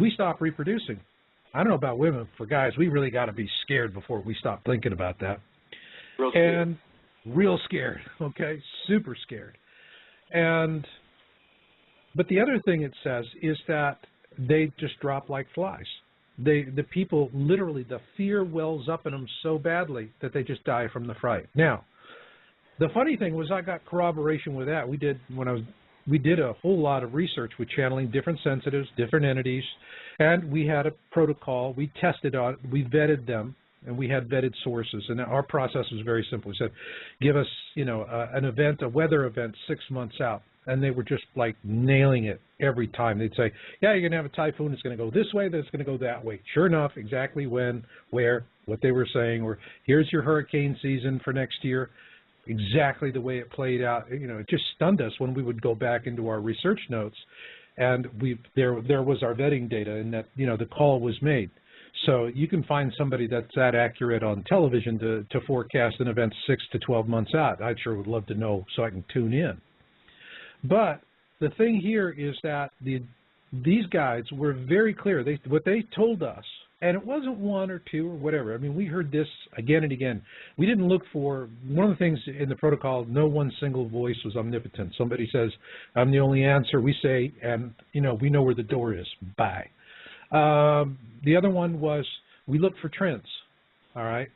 we stop reproducing. I don't know about women. For guys, we really got to be scared before we stop thinking about that. Real scared, okay? Super scared. But the other thing it says is that they just drop like flies. The people, literally, the fear wells up in them so badly that they just die from the fright. Now, the funny thing was I got corroboration with that. We did a whole lot of research with channeling different sensitives, different entities, and we had a protocol. We tested on it, we vetted them, and we had vetted sources. And our process was very simple. We said, give us, you know, an event, a weather event 6 months out. And they were just like nailing it every time. They'd say, yeah, you're going to have a typhoon. It's going to go this way, then it's going to go that way. Sure enough, exactly when, where, what they were saying, or here's your hurricane season for next year, exactly the way it played out. You know, it just stunned us when we would go back into our research notes, and there was our vetting data, and that, you know, the call was made. So you can find somebody that's that accurate on television to forecast an event 6 to 12 months out. I sure would love to know so I can tune in. But the thing here is that these guides were very clear. What they told us, and it wasn't 1 or 2 or whatever. I mean, we heard this again and again. We didn't look for, one of the things in the protocol, no one single voice was omnipotent. Somebody says, I'm the only answer. We say, and, you know, we know where the door is. Bye. The other one was we look for trends, all right?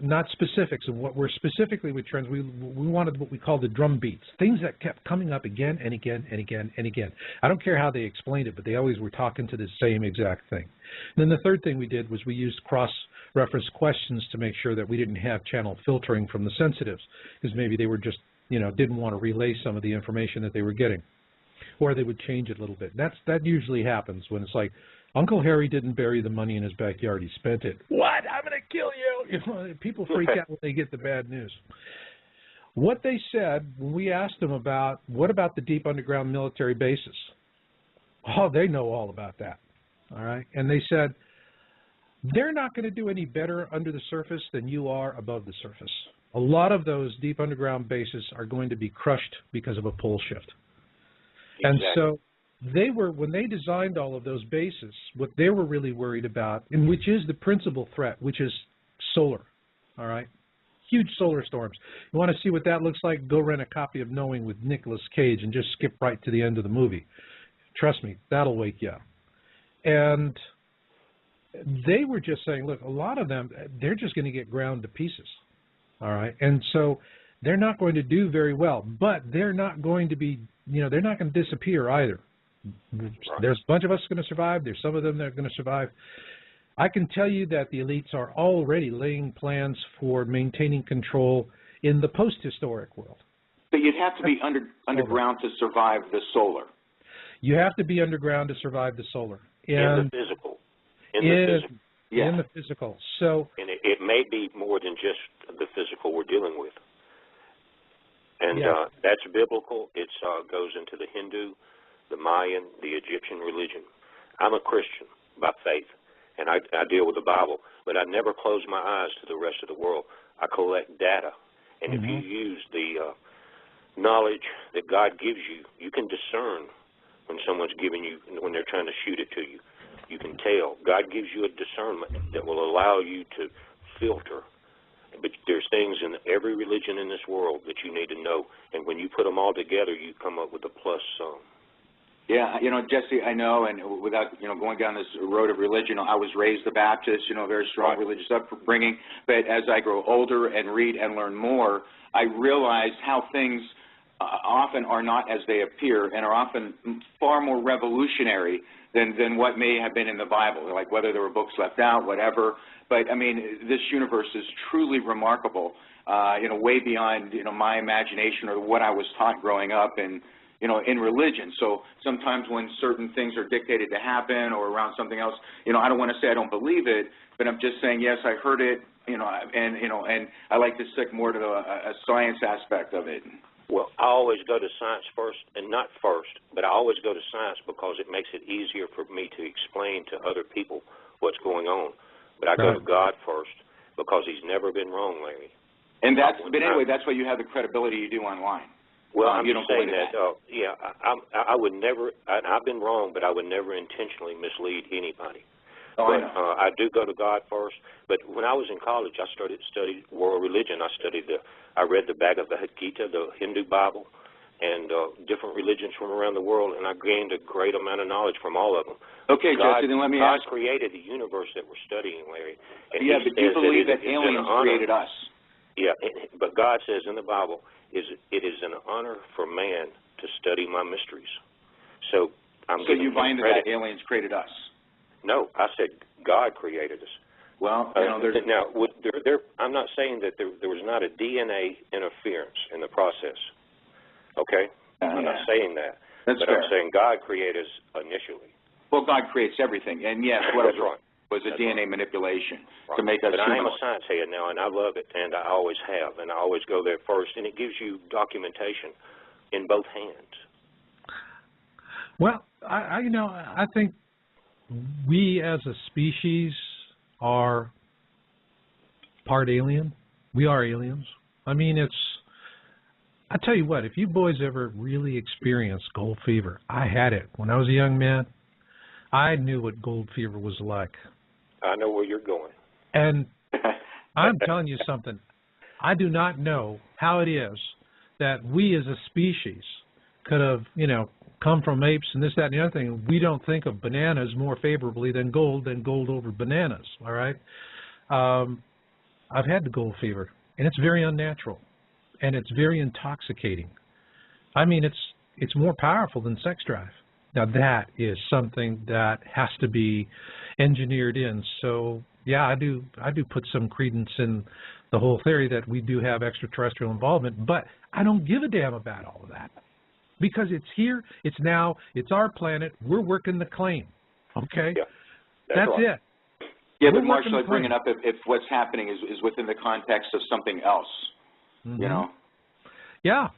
Not specifics. And what we're specifically with trends, we wanted what we call the drum beats, things that kept coming up again and again and again and again. I don't care how they explained it, but they always were talking to the same exact thing. And then the third thing we did was we used cross-reference questions to make sure that we didn't have channel filtering from the sensitives, because maybe they were just, you know, didn't want to relay some of the information that they were getting, or they would change it a little bit. That usually happens when it's like, Uncle Harry didn't bury the money in his backyard. He spent it. What? I'm going to kill you. You know, people freak out when they get the bad news. What they said when we asked them about, what about the deep underground military bases? Oh, they know all about that. All right. And they said, they're not going to do any better under the surface than you are above the surface. A lot of those deep underground bases are going to be crushed because of a pole shift. Exactly. And so when they designed all of those bases, what they were really worried about, and which is the principal threat, which is solar, all right? Huge solar storms. You want to see what that looks like? Go rent a copy of Knowing with Nicolas Cage and just skip right to the end of the movie. Trust me, that'll wake you up. And they were just saying, look, a lot of them, they're just going to get ground to pieces, all right? And so they're not going to do very well, but they're not going to be, they're not going to disappear either. There's a bunch of us going to survive. There's some of them that are going to survive. I can tell you that the elites are already laying plans for maintaining control in the post-historic world. But you'd have to be underground to survive the solar. You have to be underground to survive the solar. In the physical. In the physical. So, and it may be more than just the physical we're dealing with. And that's biblical. It goes into the Hindu, the Mayan, the Egyptian religion. I'm a Christian by faith, and I deal with the Bible, but I never close my eyes to the rest of the world. I collect data, and if you use the knowledge that God gives you, you can discern when someone's giving you, when they're trying to shoot it to you. You can tell. God gives you a discernment that will allow you to filter. But there's things in every religion in this world that you need to know, and when you put them all together, you come up with a plus sum. Yeah, Jesse, I know, and without, going down this road of religion, I was raised a Baptist, very strong religious upbringing, but as I grow older and read and learn more, I realize how things often are not as they appear and are often far more revolutionary than what may have been in the Bible, like whether there were books left out, whatever. But, I mean, this universe is truly remarkable, way beyond, my imagination or what I was taught growing up and, in religion. So sometimes when certain things are dictated to happen or around something else, I don't want to say I don't believe it, but I'm just saying, yes, I heard it, and I like to stick more to a science aspect of it. Well, I always go to science first, and not first, but I always go to science because it makes it easier for me to explain to other people what's going on. But I go to God first because He's never been wrong, Larry. And but anyway, that's why you have the credibility you do online. Well, I'm just saying that, I would never, I've been wrong, but I would never intentionally mislead anybody. Oh, but I know. I do go to God first. But when I was in college, I studied world religion. I read the Bhagavad Gita, the Hindu Bible, and different religions from around the world, and I gained a great amount of knowledge from all of them. Okay, Jesse, then let me ask. God created the universe that we're studying, Larry. And but do you believe that aliens created us? Yeah, but God says in the Bible, it is an honor for man to study my mysteries. So So you find that aliens created us? No, I said God created us. Well, I'm not saying that there was not a DNA interference in the process. Okay? I'm not saying that. That's but fair. I'm saying God created us initially. Well, God creates everything, and yes, what That's right. was a DNA manipulation to make us But humanoid. I am a science head now, and I love it, and I always have, and I always go there first, and it gives you documentation in both hands. Well, I think we as a species are part alien. We are aliens. I mean, I tell you what, if you boys ever really experienced gold fever, I had it. When I was a young man, I knew what gold fever was like. I know where you're going. And I'm telling you something. I do not know how it is that we as a species could have, come from apes and this, that, and the other thing. We don't think of bananas more favorably than gold over bananas, all right? I've had the gold fever, and it's very unnatural, and it's very intoxicating. I mean, it's more powerful than sex drive. Now, that is something that has to be engineered in. So, yeah, I do put some credence in the whole theory that we do have extraterrestrial involvement, but I don't give a damn about all of that. Because it's here, it's now, it's our planet, we're working the claim, okay? Yeah, that's right. it. Yeah, We're but Marshall, I bring claim. it up if what's happening is within the context of something else, Yeah,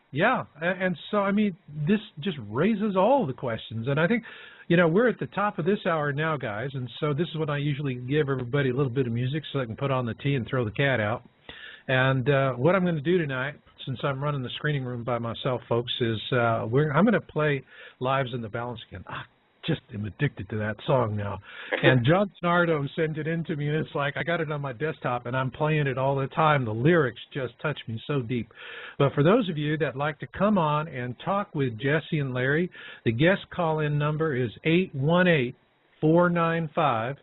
and so, I mean, this just raises all the questions, and I think, we're at the top of this hour now, guys, and so this is when I usually give everybody a little bit of music so I can put on the tea and throw the cat out. And what I'm going to do tonight, since I'm running the screening room by myself, folks, is I'm going to play Lives in the Balance again. I just am addicted to that song now. And John Snardo sent it in to me, and it's like I got it on my desktop, and I'm playing it all the time. The lyrics just touch me so deep. But for those of you that like to come on and talk with Jessie and Larry, the guest call-in number is 818-495-6962.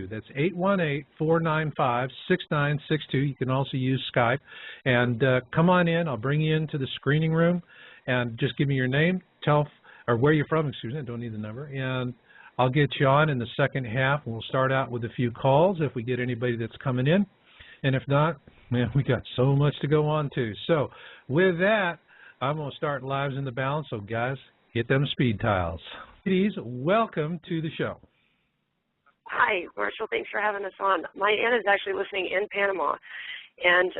That's 818-495-6962. You can also use Skype. And come on in. I'll bring you into the screening room, and just give me your name, or where you're from, excuse me, I don't need the number, and I'll get you on in the second half. We'll start out with a few calls if we get anybody that's coming in, and if not, man, we got so much to go on to. So with that, I'm going to start Lives in the Balance, so guys, hit them speed tiles. Ladies, welcome to the show. Hi, Marshall, thanks for having us on. My aunt is actually listening in Panama, and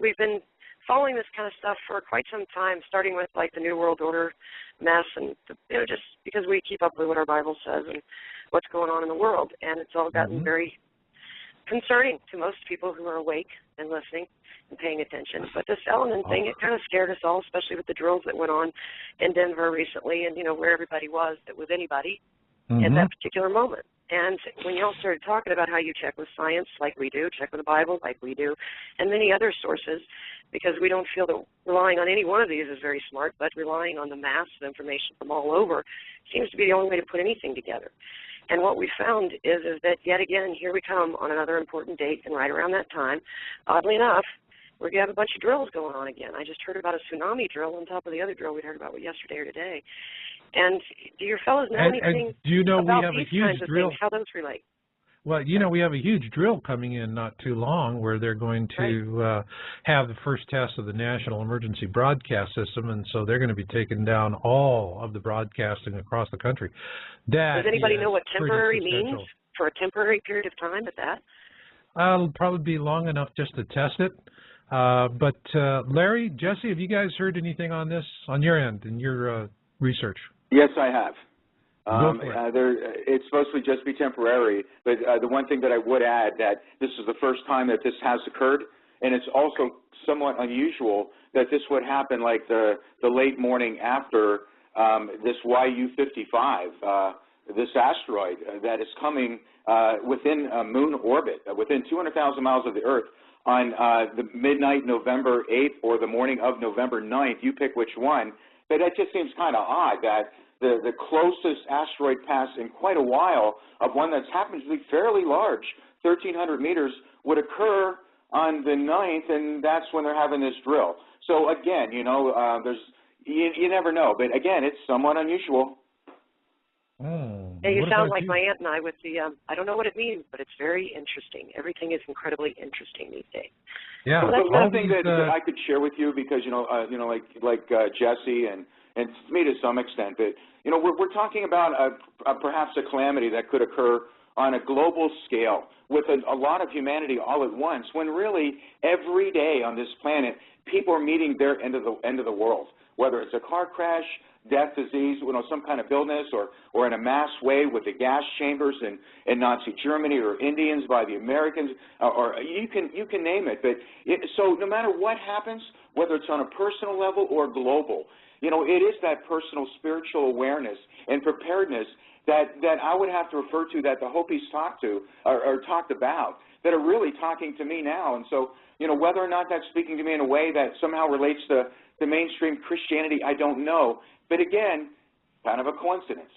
we've been following this kind of stuff for quite some time, starting with like the New World Order mess, and just because we keep up with what our Bible says and what's going on in the world, and it's all gotten very concerning to most people who are awake and listening and paying attention. But this Elinin thing, it kind of scared us all, especially with the drills that went on in Denver recently, and where everybody was that was anybody at that particular moment. And when y'all started talking about how you check with science like we do, check with the Bible like we do, and many other sources, because we don't feel that relying on any one of these is very smart, but relying on the mass of information from all over seems to be the only way to put anything together. And what we found is that yet again, here we come on another important date, and right around that time, oddly enough, we're going to have a bunch of drills going on again. I just heard about a tsunami drill on top of the other drill we'd heard about yesterday or today. And do your fellows know anything do you know about we have these a huge kinds of drill? things, how those relate? Well, we have a huge drill coming in not too long where they're going to have the first test of the National Emergency Broadcast System, and so they're going to be taking down all of the broadcasting across the country. Does anybody know what temporary means for a temporary period of time at that? It'll probably be long enough just to test it. But Larry, Jessie, have you guys heard anything on this on your end in your research? Yes, I have. Go for it. It's supposed to just be temporary, but the one thing that I would add that this is the first time that this has occurred, and it's also somewhat unusual that this would happen like the late morning after this YU-55, this asteroid that is coming within moon orbit, within 200,000 miles of the Earth on the midnight November 8th or the morning of November 9th. You pick which one. But that just seems kind of odd that the closest asteroid pass in quite a while of one that's happens to be fairly large, 1,300 meters, would occur on the 9th, and that's when they're having this drill. So again, you never know. But again, it's somewhat unusual. And you sound like my aunt and I with the, I don't know what it means, but it's very interesting. Everything is incredibly interesting these days. Yeah. Well, one thing that I could share with you, because like Jessie and me to some extent, that we're talking about perhaps a calamity that could occur on a global scale with a lot of humanity all at once, when really every day on this planet people are meeting their end of the world, whether it's a car crash, death, disease, some kind of illness, or in a mass way with the gas chambers in Nazi Germany, or Indians by the Americans, or you can name it. But so no matter what happens, whether it's on a personal level or global, it is that personal spiritual awareness and preparedness that I would have to refer to, that the Hopis talked about, that are really talking to me now. And so, whether or not that's speaking to me in a way that somehow relates to the mainstream Christianity, I don't know. But again, kind of a coincidence.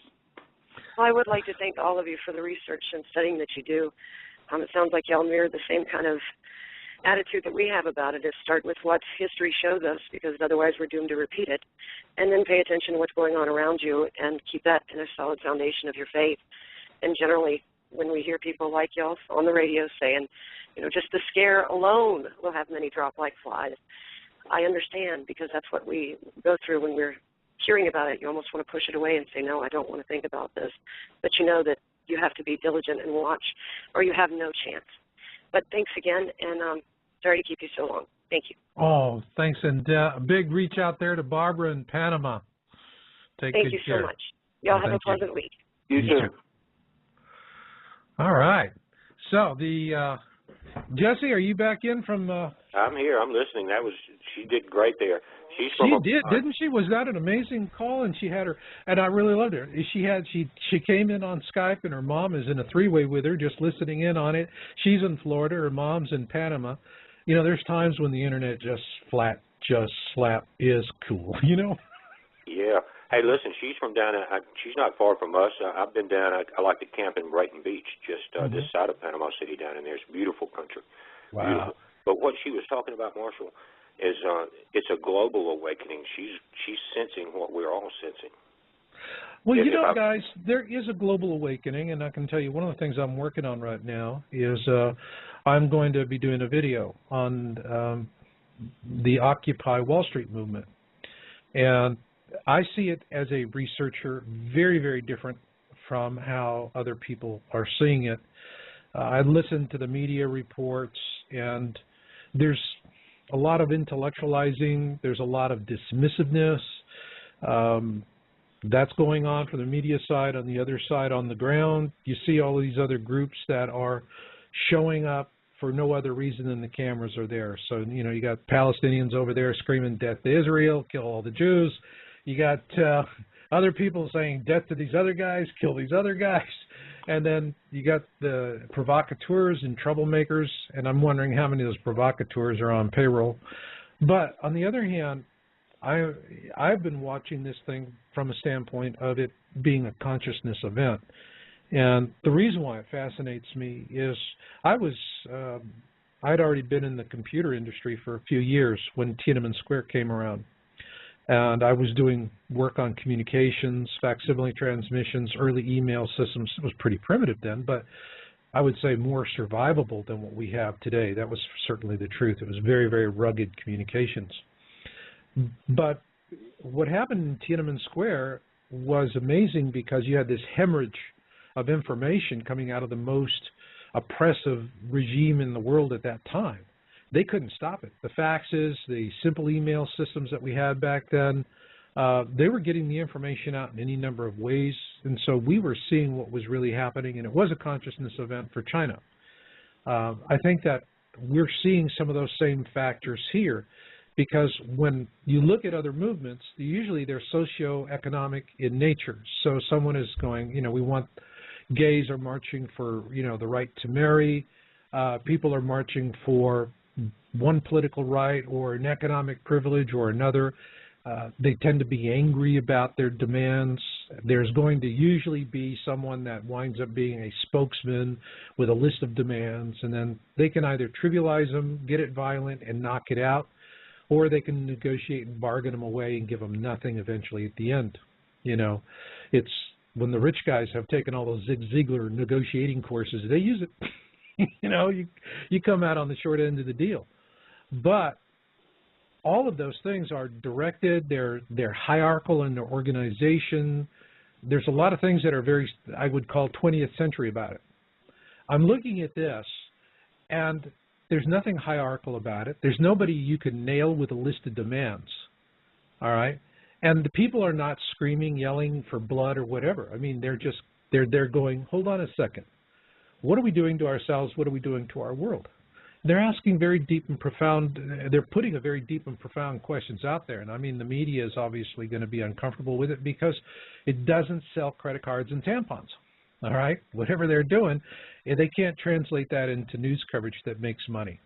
Well, I would like to thank all of you for the research and studying that you do. It sounds like y'all mirror the same kind of attitude that we have about it, is start with what history shows us, because otherwise we're doomed to repeat it, and then pay attention to what's going on around you and keep that in a solid foundation of your faith. And generally, when we hear people like y'all on the radio saying, just the scare alone will have many drop like flies, I understand, because that's what we go through when we're hearing about it. You almost want to push it away and say, no, I don't want to think about this. But you know that you have to be diligent and watch, or you have no chance. But thanks again, and sorry to keep you so long. Thank you. Oh, thanks, and a big reach out there to Barbara in Panama. Thank you so much. Y'all have a pleasant week. You too. All right. So the Jessie, are you back in from? I'm here. I'm listening. She did great there. She's She from. didn't she? Was that an amazing call? And she had her, and I really loved her. She came in on Skype, and her mom is in a three-way with her, just listening in on it. She's in Florida. Her mom's in Panama. You know, there's times when the internet just slap is cool. You know. Yeah. Hey, listen, she's from down. She's not far from us. I've been down. I like to camp in Brighton Beach, just this side of Panama City down in there. It's a beautiful country. Wow. Beautiful. But what she was talking about, Marshall, is it's a global awakening. She's sensing what we're all sensing. Well, you know, guys, there is a global awakening, and I can tell you one of the things I'm working on right now is I'm going to be doing a video on the Occupy Wall Street movement. And I see it as a researcher very, very different from how other people are seeing it. I listened to the media reports, and there's a lot of intellectualizing. There's a lot of dismissiveness. That's going on from the media side. On the other side, on the ground, you see all these other groups that are showing up for no other reason than the cameras are there. So, you know, you got Palestinians over there screaming death to Israel, kill all the Jews. You got other people saying death to these other guys, kill these other guys. And then you got the provocateurs and troublemakers, and I'm wondering how many of those provocateurs are on payroll. But on the other hand, I've been watching this thing from a standpoint of it being a consciousness event. And the reason why it fascinates me is I'd already been in the computer industry for a few years when Tiananmen Square came around. And I was doing work on communications, facsimile transmissions, early email systems. It was pretty primitive then, but I would say more survivable than what we have today. That was certainly the truth. It was very, very rugged communications. But what happened in Tiananmen Square was amazing because you had this hemorrhage of information coming out of the most oppressive regime in the world at that time. They couldn't stop it. The faxes, the simple email systems that we had back then, they were getting the information out in any number of ways. And so we were seeing what was really happening, and it was a consciousness event for China. I think that we're seeing some of those same factors here because when you look at other movements, usually they're socioeconomic in nature. So someone is going, you know, we want gays are marching for, you know, the right to marry. People are marching for one political right or an economic privilege or another. They tend to be angry about their demands. There's going to usually be someone that winds up being a spokesman with a list of demands, and then they can either trivialize them, get it violent, and knock it out, or they can negotiate and bargain them away and give them nothing eventually at the end. You know, it's when the rich guys have taken all those Zig Ziglar negotiating courses, they use it. You know, you come out on the short end of the deal. But all of those things are directed, they're hierarchical in their organization. There's a lot of things that are very, I would call 20th century about it. I'm looking at this, and there's nothing hierarchical about it. There's nobody you can nail with a list of demands, all right? And the people are not screaming, yelling for blood or whatever. I mean, they're going, hold on a second. What are we doing to ourselves? What are we doing to our world? They're asking very deep and profound, they're putting a very deep and profound questions out there. And I mean, the media is obviously going to be uncomfortable with it because it doesn't sell credit cards and tampons, all right? Whatever they're doing, they can't translate that into news coverage that makes money.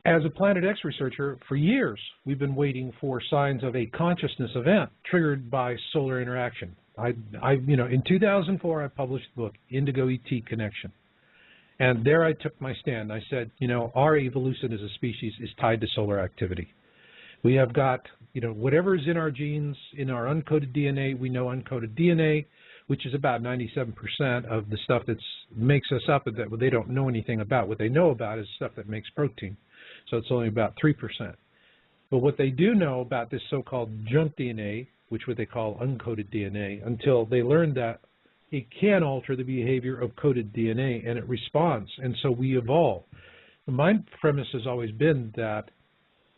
As a Planet X researcher, for years, we've been waiting for signs of a consciousness event triggered by solar interaction. You know, in 2004, I published the book, Indigo ET Connection. And there I took my stand. I said, you know, our evolution as a species is tied to solar activity. We have got, you know, whatever is in our genes, in our uncoded DNA, we know uncoded DNA, which is about 97% of the stuff that makes us up that they don't know anything about. What they know about is stuff that makes protein. So it's only about 3%. But what they do know about this so-called junk DNA, which what they call uncoded DNA, until they learned that it can alter the behavior of coded DNA, and it responds, and so we evolve. My premise has always been that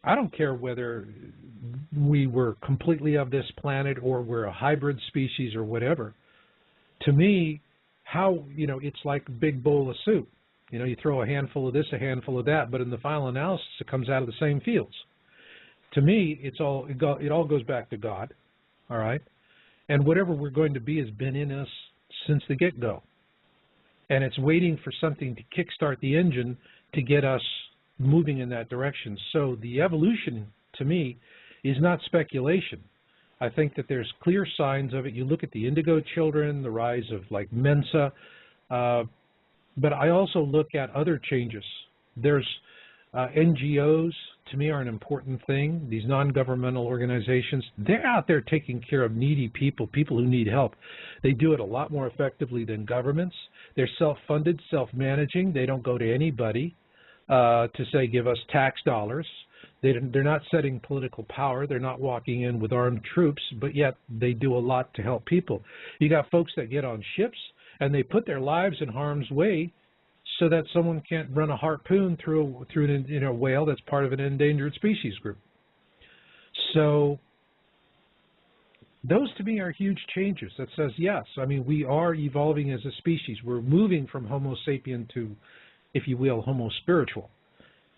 I don't care whether we were completely of this planet or we're a hybrid species or whatever. To me, how, you know, it's like a big bowl of soup. You know, you throw a handful of this, a handful of that, but in the final analysis, it comes out of the same fields. To me, it all goes back to God, all right? And whatever we're going to be has been in us since the get-go. And it's waiting for something to kickstart the engine to get us moving in that direction. So the evolution, to me, is not speculation. I think that there's clear signs of it. You look at the indigo children, the rise of like Mensa, but I also look at other changes. There's NGOs, to me, are an important thing. These non-governmental organizations, they're out there taking care of needy people, people who need help. They do it a lot more effectively than governments. They're self-funded, self-managing. They don't go to anybody to say, give us tax dollars. They're not setting political power. They're not walking in with armed troops, but yet they do a lot to help people. You got folks that get on ships, and they put their lives in harm's way so that someone can't run a harpoon through a whale that's part of an endangered species group. So those, to me, are huge changes that says, yes, I mean, we are evolving as a species. We're moving from Homo sapien to, if you will, Homo spiritual.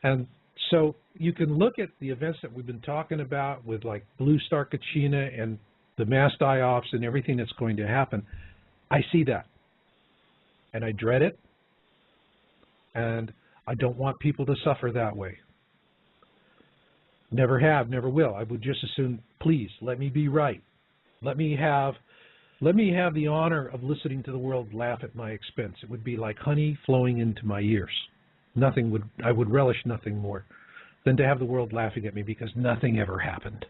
And so you can look at the events that we've been talking about with like blue Star Kachina and the mass die-offs and everything that's going to happen. I see that. And I dread it. And I don't want people to suffer that way. Never have, never will. I would just as soon, please, let me be right. Let me have the honor of listening to the world laugh at my expense. It would be like honey flowing into my ears. I would relish nothing more than to have the world laughing at me because nothing ever happened.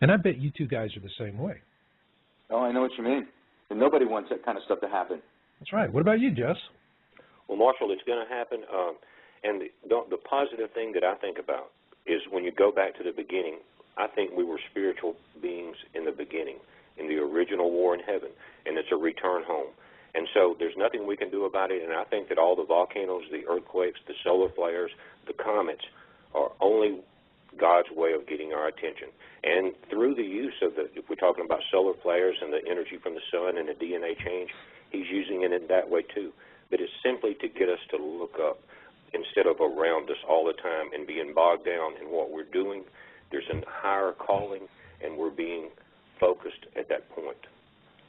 And I bet you two guys are the same way. Oh, I know what you mean. And nobody wants that kind of stuff to happen. That's right. What about you, Jess? Well, Marshall, it's going to happen. And the positive thing that I think about is when you go back to the beginning, I think we were spiritual beings in the beginning, in the original war in heaven, and it's a return home. And so there's nothing we can do about it, and I think that all the volcanoes, the earthquakes, the solar flares, the comets are only God's way of getting our attention. And through the use of if we're talking about solar flares and the energy from the sun and the DNA change, he's using it in that way too. But it's simply to get us to look up instead of around us all the time and being bogged down in what we're doing. There's a higher calling, and we're being focused at that point.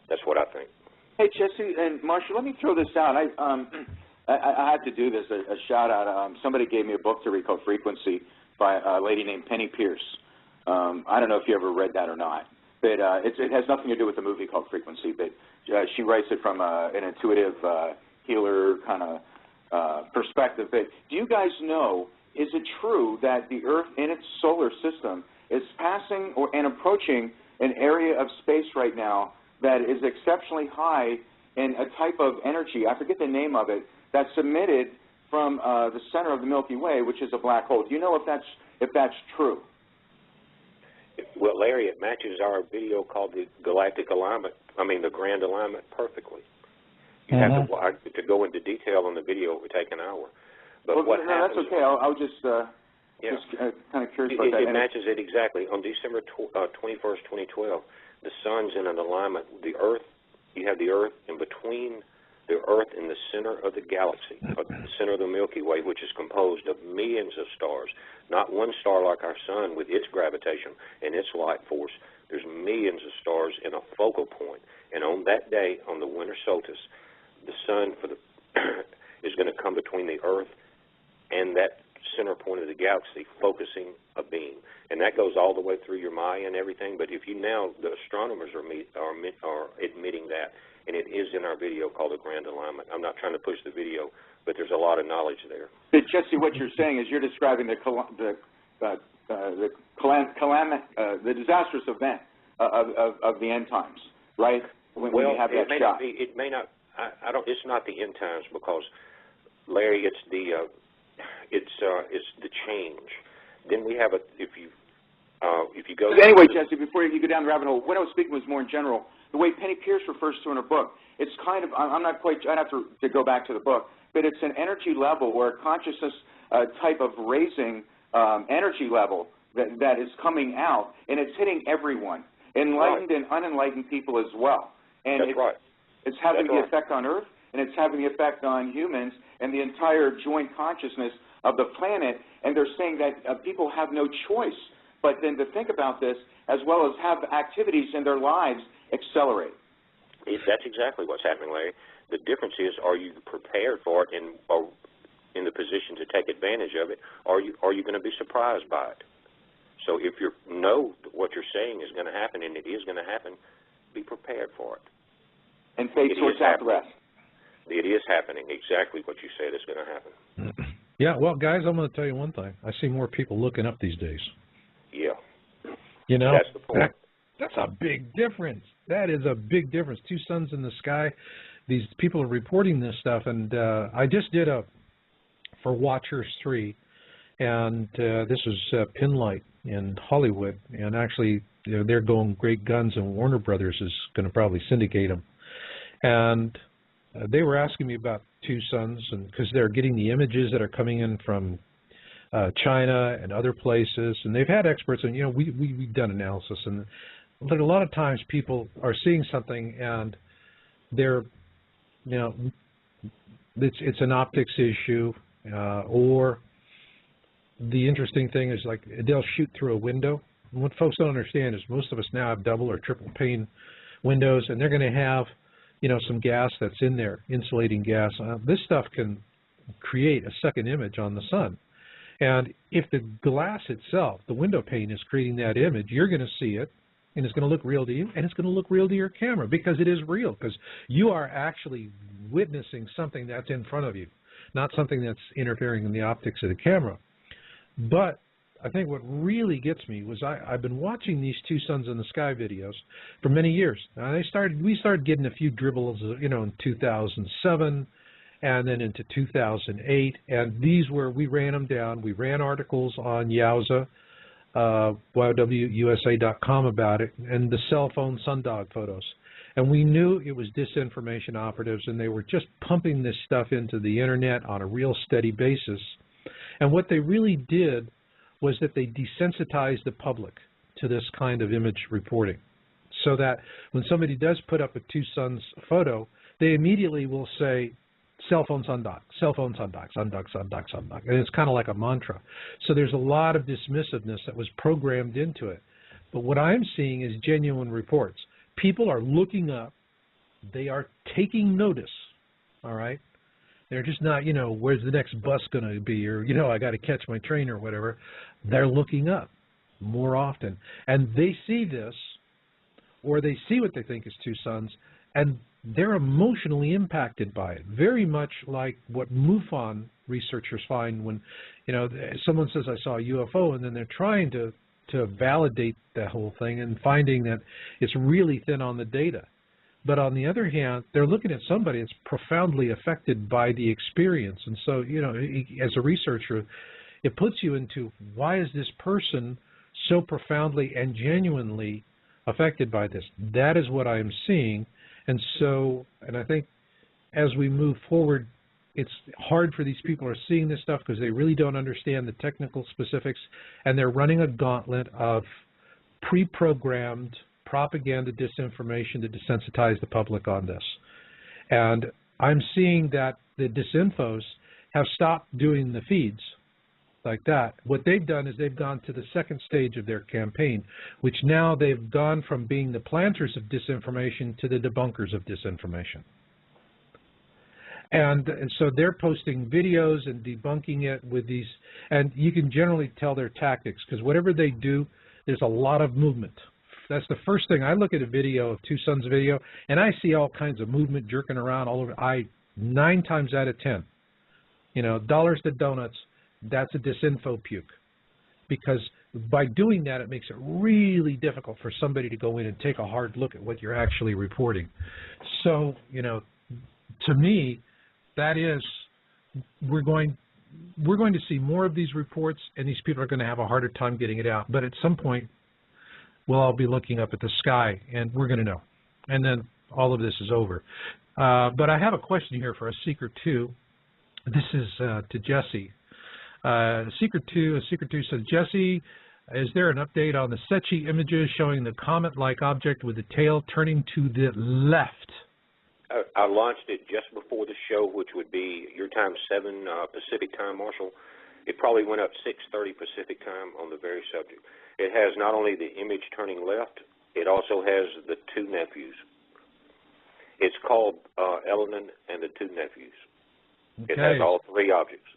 That's what I think. Hey, Jesse and Marshall, let me throw this out. I have to do this, a shout-out. Somebody gave me a book to read called Frequency by a lady named Penny Pierce. I don't know if you ever read that or not, but it has nothing to do with the movie called Frequency, but she writes it from an intuitive healer kind of perspective. But do you guys know, is it true that the Earth in its solar system is passing and approaching an area of space right now that is exceptionally high in a type of energy, I forget the name of it, that's emitted from the center of the Milky Way, which is a black hole? Do you know if that's true? Well, Larry, it matches our video called the Galactic Alignment, the Grand Alignment perfectly. You have to go into detail on the video. It would take an hour. But well, what no, happens, that's okay. I'll just kind of curious about that. It matches it exactly. On December 21st, 2012, the sun's in an alignment. The Earth, you have the Earth in between the Earth in the center of the galaxy, the center of the Milky Way, which is composed of millions of stars, not one star like our sun with its gravitation and its light force. There's millions of stars in a focal point. And on that day, on the winter solstice, the sun is going to come between the Earth and that center point of the galaxy, focusing a beam. And that goes all the way through your Maya and everything. But if you now, the astronomers are admitting that. And it is in our video called the Grand Alignment. I'm not trying to push the video, but there's a lot of knowledge there. Jesse, what you're saying is you're describing the disastrous event of the end times, right? When you have that shot. It may not. It's not the end times because, Larry, it's the change. Then we have if you go. Anyway, Jesse, before you go down the rabbit hole, what I was speaking was more in general. The way Penny Pierce refers to in her book, it's kind of, I'm not quite, I'd have to go back to the book, but it's an energy level or a consciousness type of raising energy level that is coming out, and it's hitting everyone, enlightened and unenlightened people as well. And That's right. It's having the effect on Earth, and it's having the effect on humans and the entire joint consciousness of the planet, and they're saying that people have no choice but then to think about this as well as have activities in their lives accelerate. That's exactly what's happening, Larry. The difference is, are you prepared for it and are in the position to take advantage of it? Are you going to be surprised by it? So if you know what you're saying is going to happen, and it is going to happen, be prepared for it. And faith sorts out the rest. It is happening, exactly what you said is going to happen. Yeah, well, guys, I'm going to tell you one thing. I see more people looking up these days. Yeah. You know, that's the point. That's a big difference. That is a big difference. Two suns in the sky. These people are reporting this stuff, and I just did for Watchers 3, and this was Pinlight in Hollywood, and actually they're going great guns, and Warner Brothers is going to probably syndicate them. And they were asking me about two suns, and because they're getting the images that are coming in from China and other places, and they've had experts, and we've done analysis, and but a lot of times people are seeing something and they're, it's an optics issue, or the interesting thing is like they'll shoot through a window. And what folks don't understand is most of us now have double or triple pane windows, and they're going to have, some gas that's in there, insulating gas. This stuff can create a second image on the sun. And if the glass itself, the window pane, is creating that image, you're going to see it, and it's going to look real to you, and it's going to look real to your camera, because it is real, because you are actually witnessing something that's in front of you, not something that's interfering in the optics of the camera. But I think what really gets me was I've been watching these two suns in the sky videos for many years. Now we started getting a few dribbles, in 2007, and then into 2008, and these we ran them down. We ran articles on Yowza, YOWUSA.com about it, and the cell phone sundog photos. And we knew it was disinformation operatives, and they were just pumping this stuff into the internet on a real steady basis. And what they really did was that they desensitized the public to this kind of image reporting, so that when somebody does put up a two suns photo, they immediately will say, cell phone sundog, cell phone sundog, sundog, sundog, sundog. And it's kind of like a mantra. So there's a lot of dismissiveness that was programmed into it. But what I'm seeing is genuine reports. People are looking up. They are taking notice, all right? They're just not, where's the next bus going to be, or, I got to catch my train or whatever. They're looking up more often. And they see this, or they see what they think is two suns, and they're emotionally impacted by it, very much like what MUFON researchers find when, someone says, I saw a UFO, and then they're trying to validate the whole thing and finding that it's really thin on the data. But on the other hand, they're looking at somebody that's profoundly affected by the experience. And so, as a researcher, it puts you into, why is this person so profoundly and genuinely affected by this? That is what I'm seeing. And so, and I think as we move forward, it's hard for these people who are seeing this stuff because they really don't understand the technical specifics, and they're running a gauntlet of pre-programmed propaganda, disinformation to desensitize the public on this. And I'm seeing that the disinfos have stopped doing the feeds like that. What they've done is they've gone to the second stage of their campaign, which now they've gone from being the planters of disinformation to the debunkers of disinformation. And so they're posting videos and debunking it with these, and you can generally tell their tactics, because whatever they do, there's a lot of movement. That's the first thing. I look at a video of Two Suns video, and I see all kinds of movement jerking around all over. 9 times out of 10, dollars to donuts, that's a disinfo puke. Because by doing that, it makes it really difficult for somebody to go in and take a hard look at what you're actually reporting. So, to me, that is, we're going to see more of these reports, and these people are going to have a harder time getting it out. But at some point, we'll all be looking up at the sky, and we're going to know. And then all of this is over. But I have a question here for a Seeker 2. This is to Jessie. Seeker 2 says, Jessie, is there an update on the Secchi images showing the comet-like object with the tail turning to the left? I launched it just before the show, which would be your time 7 Pacific time, Marshall. It probably went up 6:30 Pacific time on the very subject. It has not only the image turning left, it also has the 2 nephews. It's called Elinin and the 2 nephews. Okay. It has all 3 objects.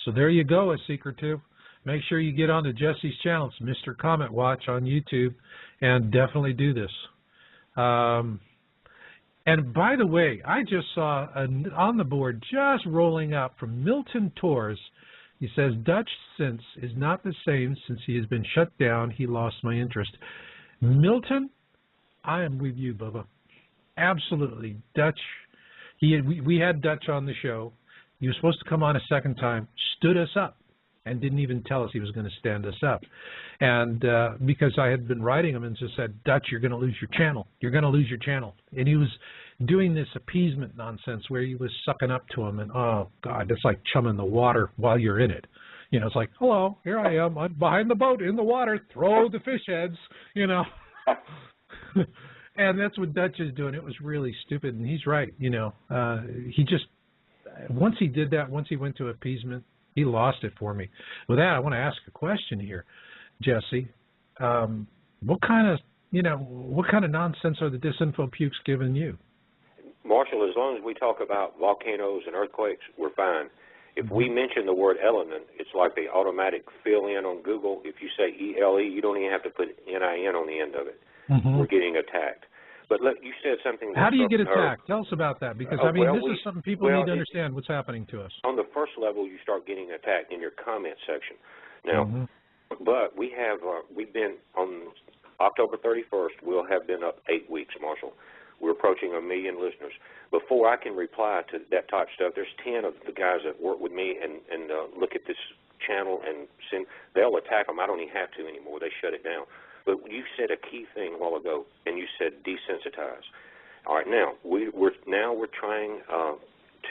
So there you go, a secret too. Make sure you get onto Jesse's channel. It's Mr. Comet Watch on YouTube, and definitely do this. And by the way, I just saw on the board just rolling up from Milton Tours. He says, Dutch sense is not the same since he has been shut down. He lost my interest. Milton, I am with you, Bubba. Absolutely. Dutch. We had Dutch on the show. He was supposed to come on a second time, stood us up, and didn't even tell us he was going to stand us up. And because I had been writing him and just said, Dutch, you're going to lose your channel. You're going to lose your channel. And he was doing this appeasement nonsense where he was sucking up to him. And, oh, God, it's like chumming the water while you're in it. You know, it's like, hello, here I am. I'm behind the boat in the water. Throw the fish heads, you know. And that's what Dutch is doing. It was really stupid. And he's right, you know. He just, once he did that, once he went to appeasement, he lost it for me. With that, I want to ask a question here, Jesse. What kind of nonsense are the disinfo pukes giving you? Marshall, as long as we talk about volcanoes and earthquakes, we're fine. If we mention the word Elinin, it's like the automatic fill-in on Google. If you say ELE, you don't even have to put NIN on the end of it. We're getting attacked. But look, you said something. How do you get attacked? Tell us about that, because I mean, this is something people need to understand what's happening to us. On the first level, you start getting attacked in your comment section. Now, but we have we've been on October 31st. We'll have been up 8 weeks, Marshall. We're approaching 1 million listeners. Before I can reply to that type of stuff, there's 10 of the guys that work with me and look at this channel and send. They'll attack them. I don't even have to anymore. They shut it down. But you said a key thing a while ago, and you said desensitize. All right, now we're trying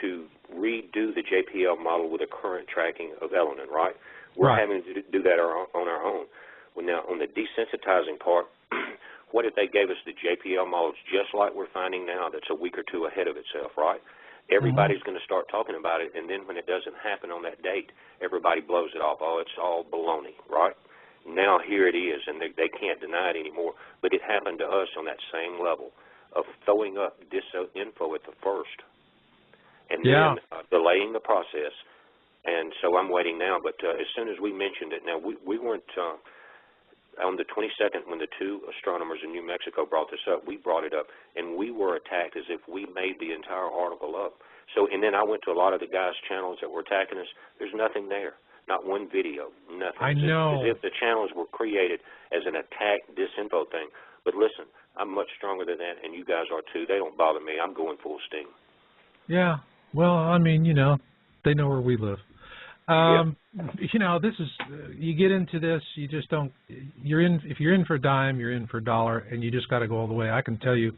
to redo the JPL model with a current tracking of Elinin, right? We're having to do that on our own. Well, now on the desensitizing part, what if they gave us the JPL models just like we're finding now? That's a week or 2 ahead of itself, right? Everybody's going to start talking about it, and then when it doesn't happen on that date, everybody blows it off. Oh, it's all baloney, right? Now here it is, and they can't deny it anymore. But it happened to us on that same level of throwing up disinfo at the first, and then delaying the process. And so I'm waiting now. But as soon as we mentioned it, now we weren't on the 22nd when the 2 astronomers in New Mexico brought this up. We brought it up, and we were attacked as if we made the entire article up. So, and then I went to a lot of the guys' channels that were attacking us. There's nothing there. Not one video, nothing. I know. As if the channels were created as an attack disinfo thing. But listen, I'm much stronger than that, and you guys are too. They don't bother me. I'm going full steam. Yeah. Well, I mean, you know, they know where we live. You know, this is, you get into this, you just don't, if you're in for a dime, you're in for a dollar, and you just got to go all the way. I can tell you,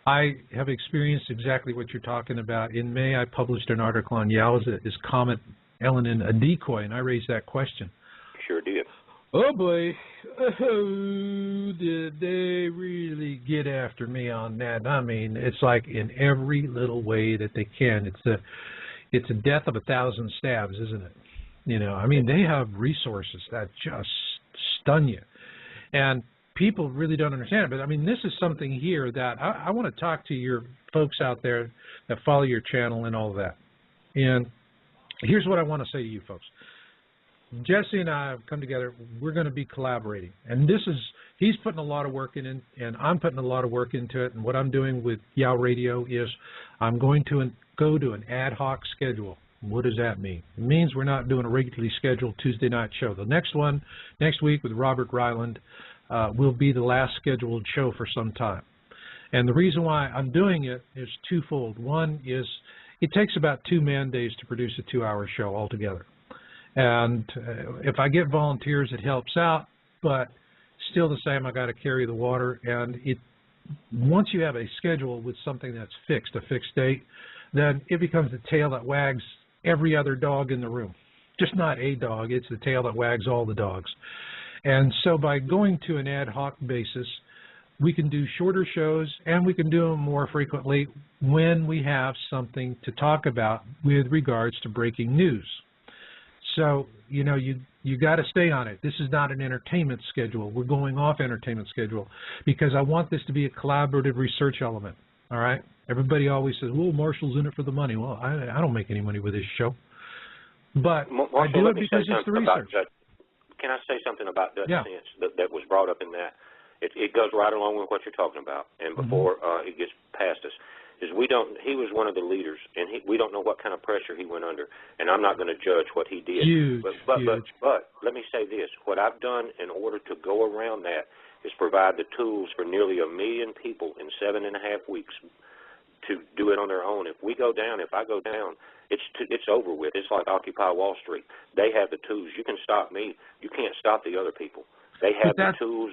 I have experienced exactly what you're talking about. In May, I published an article on is Comet Elinin a decoy, and I raised that question. Sure did. Oh boy, did they really get after me on that? I mean, it's like in every little way that they can. It's a death of 1,000 stabs, isn't it? You know, I mean, they have resources that just stun you, and people really don't understand it. But I mean, this is something here that I want to talk to your folks out there that follow your channel and all of that. And here's what I want to say to you folks. Jesse and I have come together. We're going to be collaborating. And he's putting a lot of work in, and I'm putting a lot of work into it. And what I'm doing with Yow Radio is I'm going to go to an ad hoc schedule. What does that mean? It means we're not doing a regularly scheduled Tuesday night show. The next one, next week with Robert Ryland, will be the last scheduled show for some time. And the reason why I'm doing it is twofold. One is it takes about 2 man days to produce a 2-hour show altogether. And if I get volunteers, it helps out, but still the same, I got to carry the water. And once you have a schedule with something that's fixed, a fixed date, then it becomes the tail that wags every other dog in the room. Just not a dog, it's the tail that wags all the dogs. And so by going to an ad hoc basis, we can do shorter shows, and we can do them more frequently when we have something to talk about with regards to breaking news. So, you know, you got to stay on it. This is not an entertainment schedule. We're going off entertainment schedule because I want this to be a collaborative research element, all right? Everybody always says, well, Marshall's in it for the money. Well, I don't make any money with this show. But Marshall, I do it because it's the research. Can I say something about that Yeah. sense that was brought up in that? It goes right along with what you're talking about, and before it gets past us, is he was one of the leaders, and we don't know what kind of pressure he went under, and I'm not going to judge what he did. Huge. But let me say this: what I've done in order to go around that is provide the tools for nearly 1 million people in 7.5 weeks to do it on their own. If I go down, it's over with. It's like Occupy Wall Street. They have the tools. You can stop me. You can't stop the other people. They have the tools.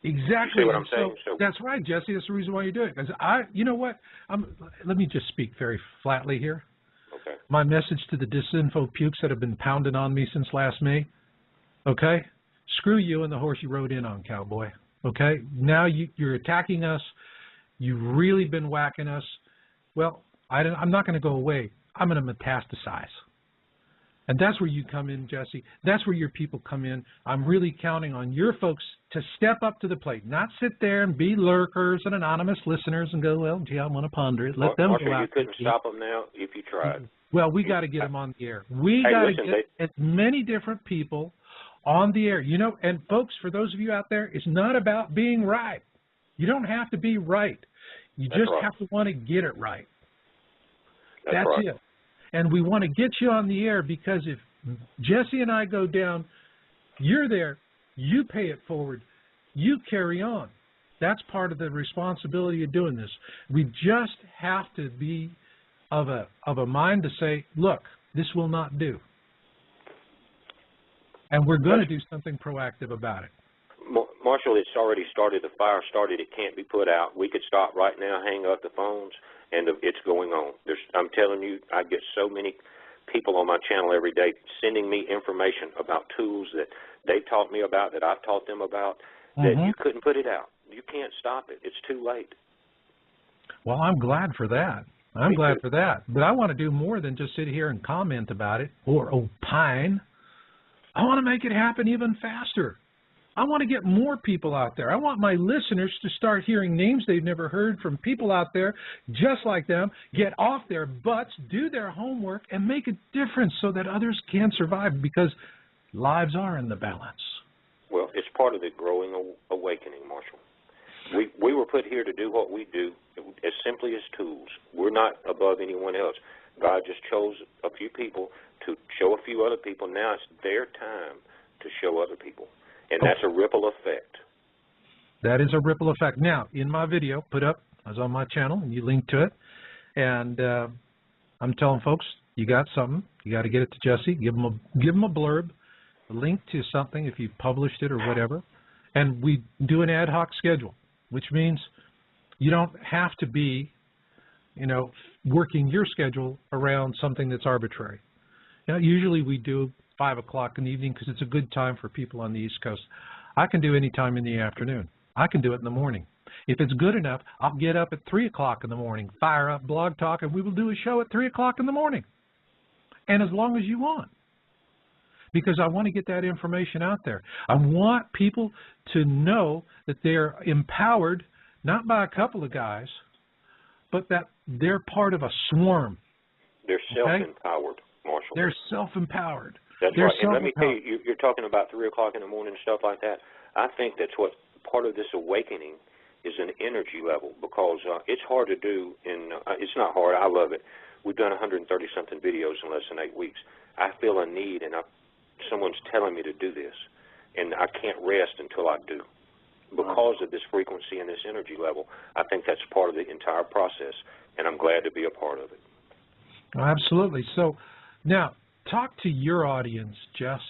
Exactly. You see what I'm saying? So that's right, Jesse. That's the reason why you do it. Because you know what? Let me just speak very flatly here. Okay. My message to the disinfo pukes that have been pounding on me since last May. Okay? Screw you and the horse you rode in on, cowboy. Okay? Now you're attacking us. You've really been whacking us. Well, I'm not going to go away. I'm going to metastasize. And that's where you come in, Jesse. That's where your people come in. I'm really counting on your folks to step up to the plate, not sit there and be lurkers and anonymous listeners and go, well, gee, I want to ponder it. Let them Marshall, go out. You couldn't stop them now if you tried. Well, we got to get them on the air. We got to get as many different people on the air. You know, and folks, for those of you out there, it's not about being right. You don't have to be right. You just have to want to get it right. That's right. it. And we want to get you on the air because if Jesse and I go down, you're there, you pay it forward, you carry on. That's part of the responsibility of doing this. We just have to be of a mind to say, look, this will not do. And we're going to do something proactive about it. Marshall, it's already started. The fire started. It can't be put out. We could stop right now, hang up the phones, and it's going on. I'm telling you, I get so many people on my channel every day sending me information about tools that they taught me about, that I've taught them about, that you couldn't put it out. You can't stop it. It's too late. Well, I'm glad for that. I'm glad for that. But I want to do more than just sit here and comment about it or opine. I want to make it happen even faster. I want to get more people out there. I want my listeners to start hearing names they've never heard from people out there just like them, get off their butts, do their homework, and make a difference so that others can survive because lives are in the balance. Well, it's part of the growing awakening, Marshall. We were put here to do what we do as simply as tools. We're not above anyone else. God just chose a few people to show a few other people. Now it's their time to show other people. And that's a ripple effect. That is a ripple effect. Now, in my video, put up, I was on my channel, and you link to it. And I'm telling folks, you got something. You got to get it to Jesse. Give him a blurb, a link to something if you've published it or whatever. And we do an ad hoc schedule, which means you don't have to be, you know, working your schedule around something that's arbitrary. You know, usually we do 5 o'clock in the evening because it's a good time for people on the East Coast. I can do any time in the afternoon. I can do it in the morning. If it's good enough, I'll get up at 3 o'clock in the morning, fire up Blog Talk, and we will do a show at 3 o'clock in the morning. And as long as you want. Because I want to get that information out there. I want people to know that they're empowered, not by a couple of guys, but that they're part of a swarm. They're self-empowered, Marshall. They're self-empowered. That's right. And let me tell you, you're talking about 3 o'clock in the morning and stuff like that. I think that's what part of this awakening is, an energy level, because it's hard to do. It's not hard. I love it. We've done 130-something videos in less than 8 weeks. I feel a need, and someone's telling me to do this, and I can't rest until I do. Because of this frequency and this energy level, I think that's part of the entire process, and I'm glad to be a part of it. Absolutely. So now, talk to your audience, Jess.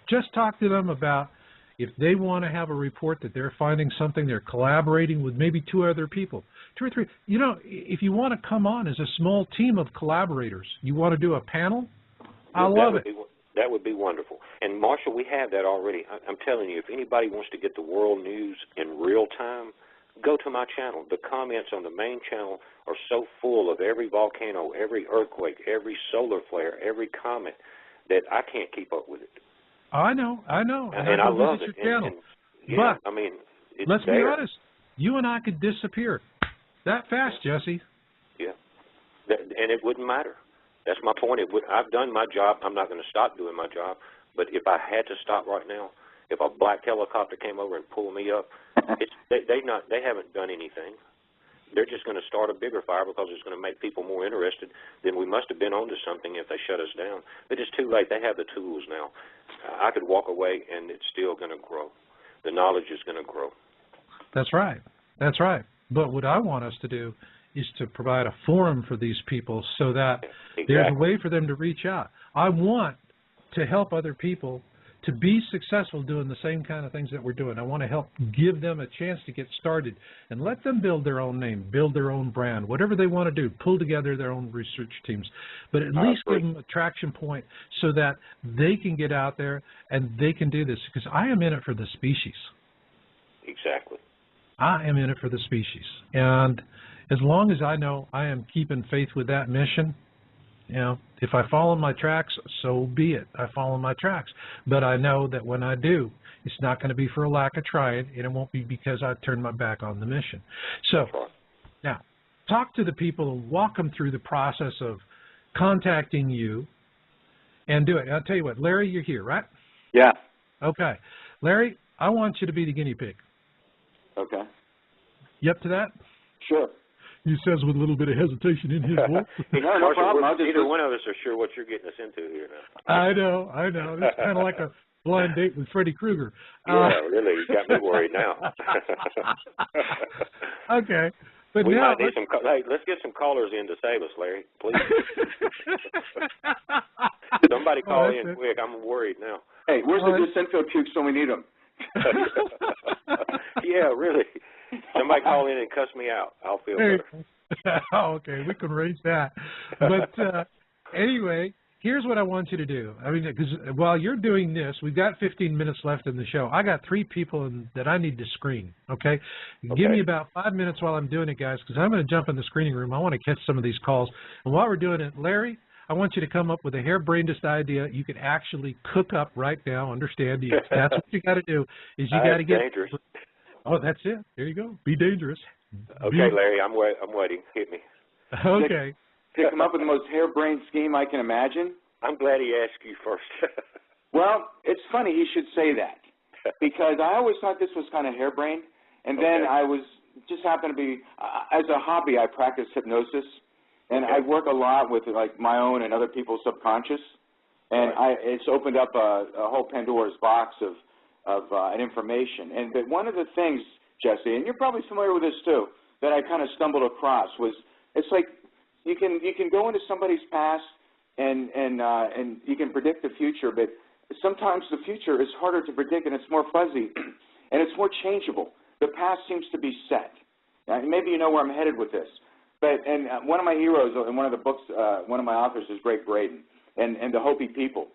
Just talk to them about if they want to have a report that they're finding something, they're collaborating with maybe 2 other people, 2 or 3. You know, if you want to come on as a small team of collaborators, you want to do a panel, I love it. That would be wonderful. And, Marshall, we have that already. I'm telling you, if anybody wants to get the world news in real time, go to my channel. The comments on the main channel are so full of every volcano, every earthquake, every solar flare, every comet that I can't keep up with it. I know. And I love it. And, yeah, but I mean, it's let's there. be honest. You and I could disappear that fast, Jesse. Yeah, and it wouldn't matter. That's my point. I've done my job. I'm not going to stop doing my job. But if I had to stop right now, if a black helicopter came over and pulled me up, they haven't done anything. They're just going to start a bigger fire because it's going to make people more interested. Then we must have been onto something if they shut us down. But it's too late. They have the tools now. I could walk away, and it's still going to grow. The knowledge is going to grow. That's right. That's right. But what I want us to do is to provide a forum for these people so that there's a way for them to reach out. I want to help other people to be successful doing the same kind of things that we're doing. I want to help give them a chance to get started and let them build their own name, build their own brand, whatever they want to do, pull together their own research teams. But at least give them a traction point so that they can get out there and they can do this, because I am in it for the species. Exactly. I am in it for the species. And as long as I know I am keeping faith with that mission, you know, if I fall in my tracks, so be it. I fall in my tracks. But I know that when I do, it's not going to be for a lack of trying, and it won't be because I turned my back on the mission. So now, talk to the people and walk them through the process of contacting you and do it. I'll tell you what, Larry, you're here, right? Yeah. Okay. Larry, I want you to be the guinea pig. Okay. You up to that? Sure. He says with a little bit of hesitation in his voice. No problem. Neither one of us are sure what you're getting us into here now. I know. It's kind of like a blind date with Freddy Krueger. Yeah, really. You got me worried now. Okay. But we now, might need let's get some callers in to save us, Larry, please. Somebody call in quick. I'm worried now. Hey, where's the Disinfil pukes when we need them? Yeah, really. Somebody call in and cuss me out. I'll feel better. Okay, we can arrange that. But anyway, here's what I want you to do. I mean, because while you're doing this, we've got 15 minutes left in the show. I got 3 people that I need to screen, okay? Give me about 5 minutes while I'm doing it, guys, because I'm going to jump in the screening room. I want to catch some of these calls. And while we're doing it, Larry, I want you to come up with a harebrainedest idea you could actually cook up right now. Understand? That's what you got to do. Is you got to get dangerous. Oh, that's it. There you go. Be dangerous. Okay, Larry, I'm waiting. Hit me. Okay. To come up with the most harebrained scheme I can imagine? I'm glad he asked you first. Well, it's funny he should say that, because I always thought this was kind of harebrained, and then I was just happened to be, as a hobby, I practice hypnosis, and I work a lot with like my own and other people's subconscious, and it's opened up a whole Pandora's box of information. And but one of the things, Jesse, and you're probably familiar with this too, that I kind of stumbled across was, it's like you can go into somebody's past and you can predict the future, but sometimes the future is harder to predict and it's more fuzzy and it's more changeable. The past seems to be set. Now, maybe you know where I'm headed with this, but one of my heroes in one of the books, one of my authors is Greg Braden and the Hopi people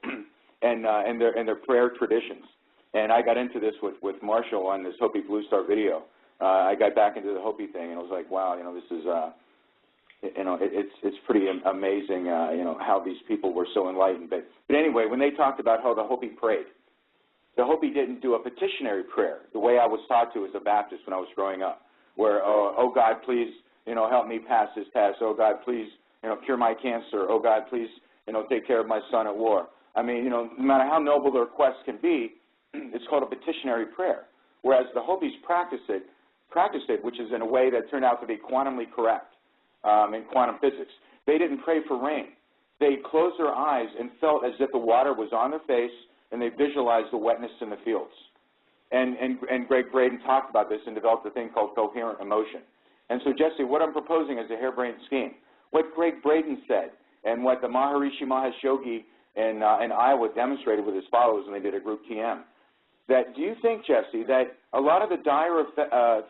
and their prayer traditions. And I got into this with Marshall on this Hopi Blue Star video. I got back into the Hopi thing, and I was like, wow, this is, it's pretty amazing, how these people were so enlightened. But anyway, when they talked about how the Hopi prayed, the Hopi didn't do a petitionary prayer the way I was taught to as a Baptist when I was growing up, where, oh God, please, help me pass this test. Oh God, please, cure my cancer. Oh God, please, take care of my son at war. I mean, no matter how noble the request can be, it's called a petitionary prayer, whereas the Hopis practiced it, which is in a way that turned out to be quantumly correct in quantum physics. They didn't pray for rain. They closed their eyes and felt as if the water was on their face, and they visualized the wetness in the fields. And Greg Braden talked about this and developed a thing called coherent emotion. And so, Jesse, what I'm proposing is a harebrained scheme. What Greg Braden said and what the Maharishi Mahesh Yogi in Iowa demonstrated with his followers when they did a group TM, that do you think, Jesse, that a lot of the dire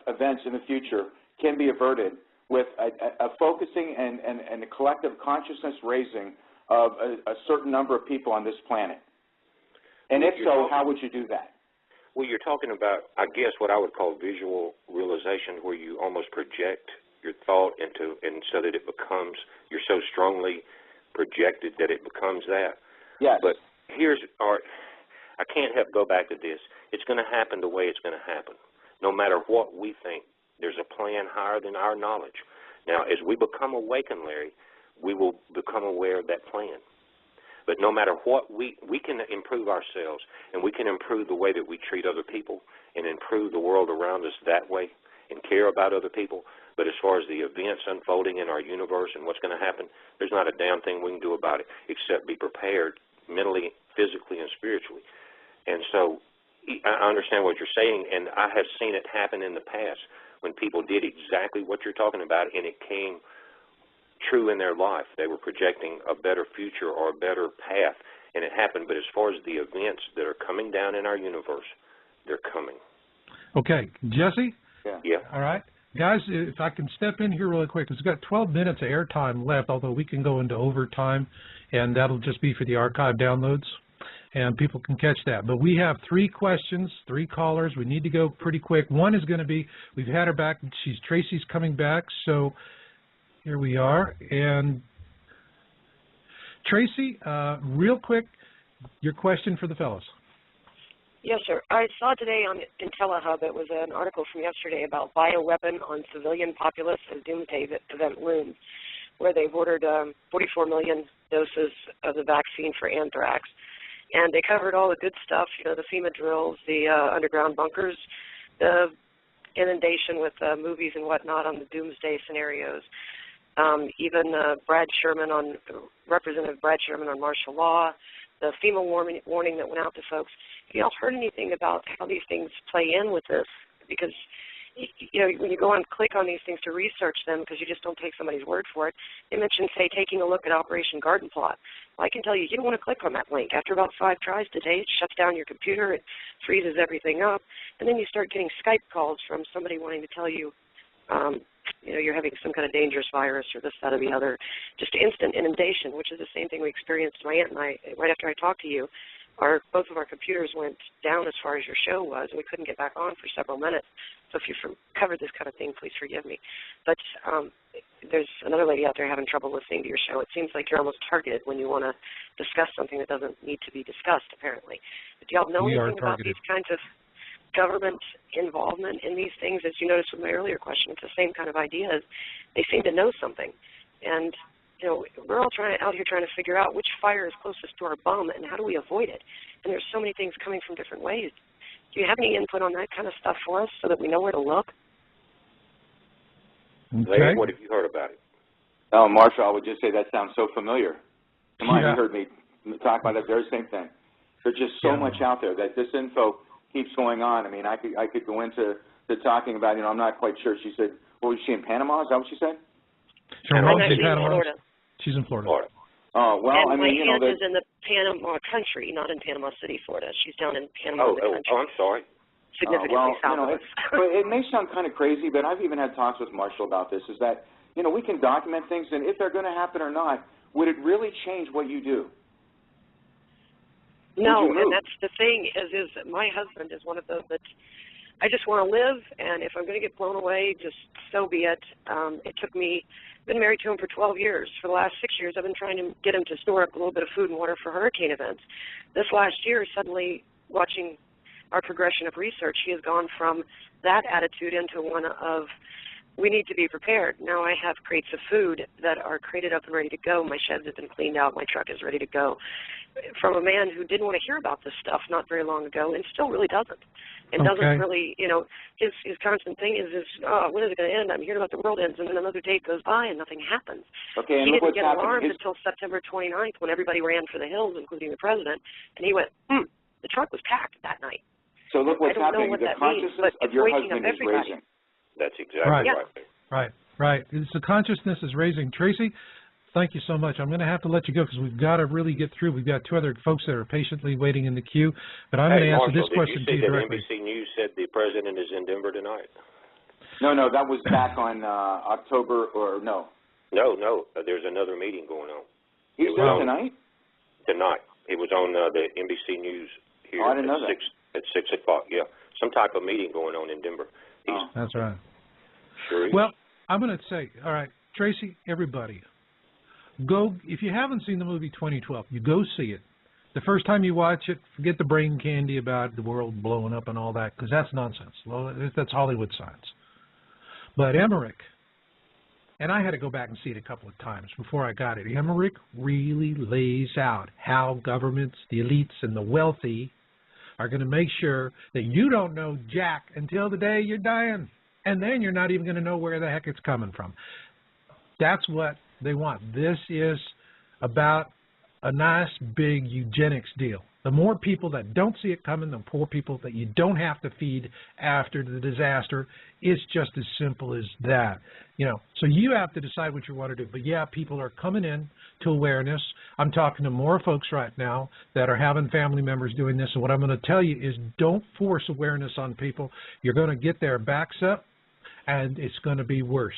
events in the future can be averted with a focusing and a collective consciousness raising of a certain number of people on this planet? And if so, how would you do that? Well, you're talking about, I guess, what I would call visual realization, where you almost project your thought into, and so that it becomes, you're so strongly projected that it becomes that. Yes. But here's our, I can't help go back to this. It's going to happen the way it's going to happen. No matter what we think, there's a plan higher than our knowledge. Now, as we become awakened, Larry, we will become aware of that plan. But no matter what, we can improve ourselves, and we can improve the way that we treat other people and improve the world around us that way and care about other people. But as far as the events unfolding in our universe and what's going to happen, there's not a damn thing we can do about it except be prepared mentally, physically, and spiritually. And so I understand what you're saying, and I have seen it happen in the past when people did exactly what you're talking about, and it came true in their life. They were projecting a better future or a better path, and it happened. But as far as the events that are coming down in our universe, they're coming. Okay. Jesse? Yeah. All right. Guys, if I can step in here really quick, we've got 12 minutes of airtime left, although we can go into overtime, and that'll just be for the archive downloads, and people can catch that. But we have 3 questions, 3 callers. We need to go pretty quick. One is going to be, we've had her back. Tracy's coming back, so here we are. And Tracy, real quick, your question for the fellows. Yes, sir. I saw today on IntelliHub, it was an article from yesterday about bioweapon on civilian populace as doomsday event looms, where they've ordered 44 million doses of the vaccine for anthrax. And they covered all the good stuff, you know, the FEMA drills, the underground bunkers, the inundation with movies and whatnot on the doomsday scenarios. Even Representative Brad Sherman on martial law, the FEMA warning that went out to folks. Have you all heard anything about how these things play in with this? Because, you know, when you go and click on these things to research them, because you just don't take somebody's word for it, they mention, say, taking a look at Operation Garden Plot. Well, I can tell you, you don't want to click on that link. After about 5 tries today, it shuts down your computer, it freezes everything up, and then you start getting Skype calls from somebody wanting to tell you, you know, you're having some kind of dangerous virus or this, that, or the other. Just instant inundation, which is the same thing we experienced, my aunt and I, right after I talked to you. Both of our computers went down as far as your show was, and we couldn't get back on for several minutes. So if you've covered this kind of thing, please forgive me. But there's another lady out there having trouble listening to your show. It seems like you're almost targeted when you want to discuss something that doesn't need to be discussed, apparently. But do y'all know anything about these kinds of government involvement in these things? As you noticed with my earlier question, it's the same kind of ideas. They seem to know something. And, you know, we're all out here trying to figure out which fire is closest to our bum and how do we avoid it. And there's so many things coming from different ways. Do you have any input on that kind of stuff for us so that we know where to look? Okay. Larry, what have you heard about it? Oh, Marshall, I would just say that sounds so familiar. Come on, Yeah. you heard me talk about that very same thing. There's just so much out there that this info keeps going on. I mean, I could go into talking about, you know, I'm not quite sure. She said, what was she in Panama? Is that what she said? Her mom's I'm in actually in Panama. Florida. She's in Florida. Oh, well, and I mean, my you know, aunt is in the Panama country, not in Panama City, Florida. She's down in Panama, the country. I'm sorry. Significantly south of us. It may sound kind of crazy, but I've even had talks with Marshall about this, is that, you know, we can document things, and if they're going to happen or not, would it really change what you do? No, and that's the thing, is my husband is one of those that I just want to live, and if I'm going to get blown away, just so be it. It took me, I've been married to him for 12 years. For the last 6 years, I've been trying to get him to store up a little bit of food and water for hurricane events. This last year, suddenly watching our progression of research, he has gone from that attitude into one of, we need to be prepared. Now I have crates of food that are crated up and ready to go. My sheds have been cleaned out. My truck is ready to go. From a man who didn't want to hear about this stuff not very long ago and still really doesn't. And doesn't really, you know, his constant thing is oh, when is it going to end? I'm hearing about the world ends, and then another date goes by and nothing happens. Okay, and he look didn't what's get alarmed happened. until September 29th when everybody ran for the hills, including the president, and he went, the truck was packed that night. So look what's happening. What The that means, consciousness of your husband is raising. That's exactly Right. It's the consciousness is raising. Tracy, thank you so much. I'm going to have to let you go because we've got to really get through. We've got 2 other folks that are patiently waiting in the queue. But I'm going to answer this question to you directly. NBC News said the president is in Denver tonight. No, that was back on October, or no. No, there's another meeting going on. He's there tonight? Tonight. It was on the NBC News here I didn't know At 6 o'clock, yeah. Some type of meeting going on in Denver. That's right. Sure is. Well, I'm going to say, all right, Tracy, everybody, go, if you haven't seen the movie 2012, you go see it. The first time you watch it, forget the brain candy about the world blowing up and all that, because that's nonsense. Well, that's Hollywood science. But Emmerich, and I had to go back and see it a couple of times before I got it, Emmerich really lays out how governments, the elites, and the wealthy are going to make sure that you don't know jack until the day you're dying. And then you're not even going to know where the heck it's coming from. That's what they want. This is about a nice big eugenics deal. The more people that don't see it coming, the more people that you don't have to feed after the disaster. It's just as simple as that. You know, so you have to decide what you want to do. But yeah, people are coming in to awareness. I'm talking to more folks right now that are having family members doing this. And what I'm going to tell you is don't force awareness on people. You're going to get their backs up, and it's going to be worse.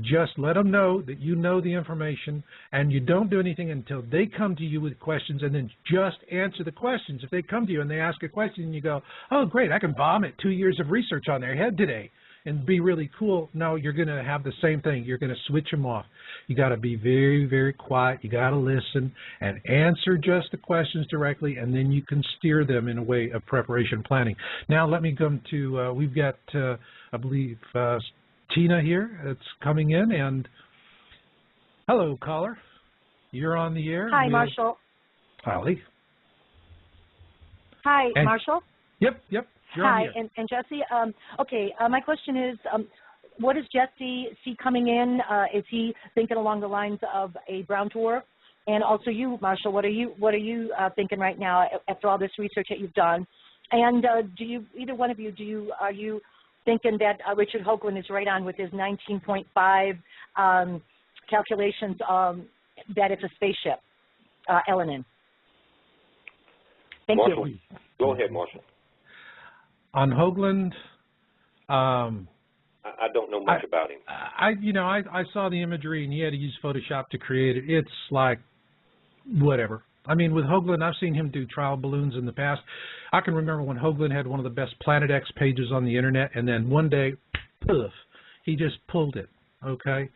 Just let them know that you know the information, and you don't do anything until they come to you with questions, and then just answer the questions. If they come to you and they ask a question and you go, oh, great, I can vomit 2 years of research on their head today and be really cool. No, you're going to have the same thing. You're going to switch them off. You got to be very, very quiet. You got to listen and answer just the questions directly, and then you can steer them in a way of preparation planning. Now let me come to, we've got, I believe, Tina here that's coming in, and hello, caller. You're on the air. Hi, Marshall. Holly. Hi, Marshall. Yep. You're Hi, on the air. and Jesse. My question is, what does Jesse see coming in? Is he thinking along the lines of a brown dwarf? And also you, Marshall, what are you thinking right now after all this research that you've done? And do you, either one of you, are you thinking that Richard Hoagland is right on with his 19.5 calculations that it's a spaceship, Elinin? Thank Marshall, you. Go ahead, Marshall. On Hoagland, I don't know much about him. I saw the imagery, and he had to use Photoshop to create it. It's like whatever. I mean, with Hoagland, I've seen him do trial balloons in the past. I can remember when Hoagland had one of the best Planet X pages on the internet, and then one day, poof, he just pulled it, okay?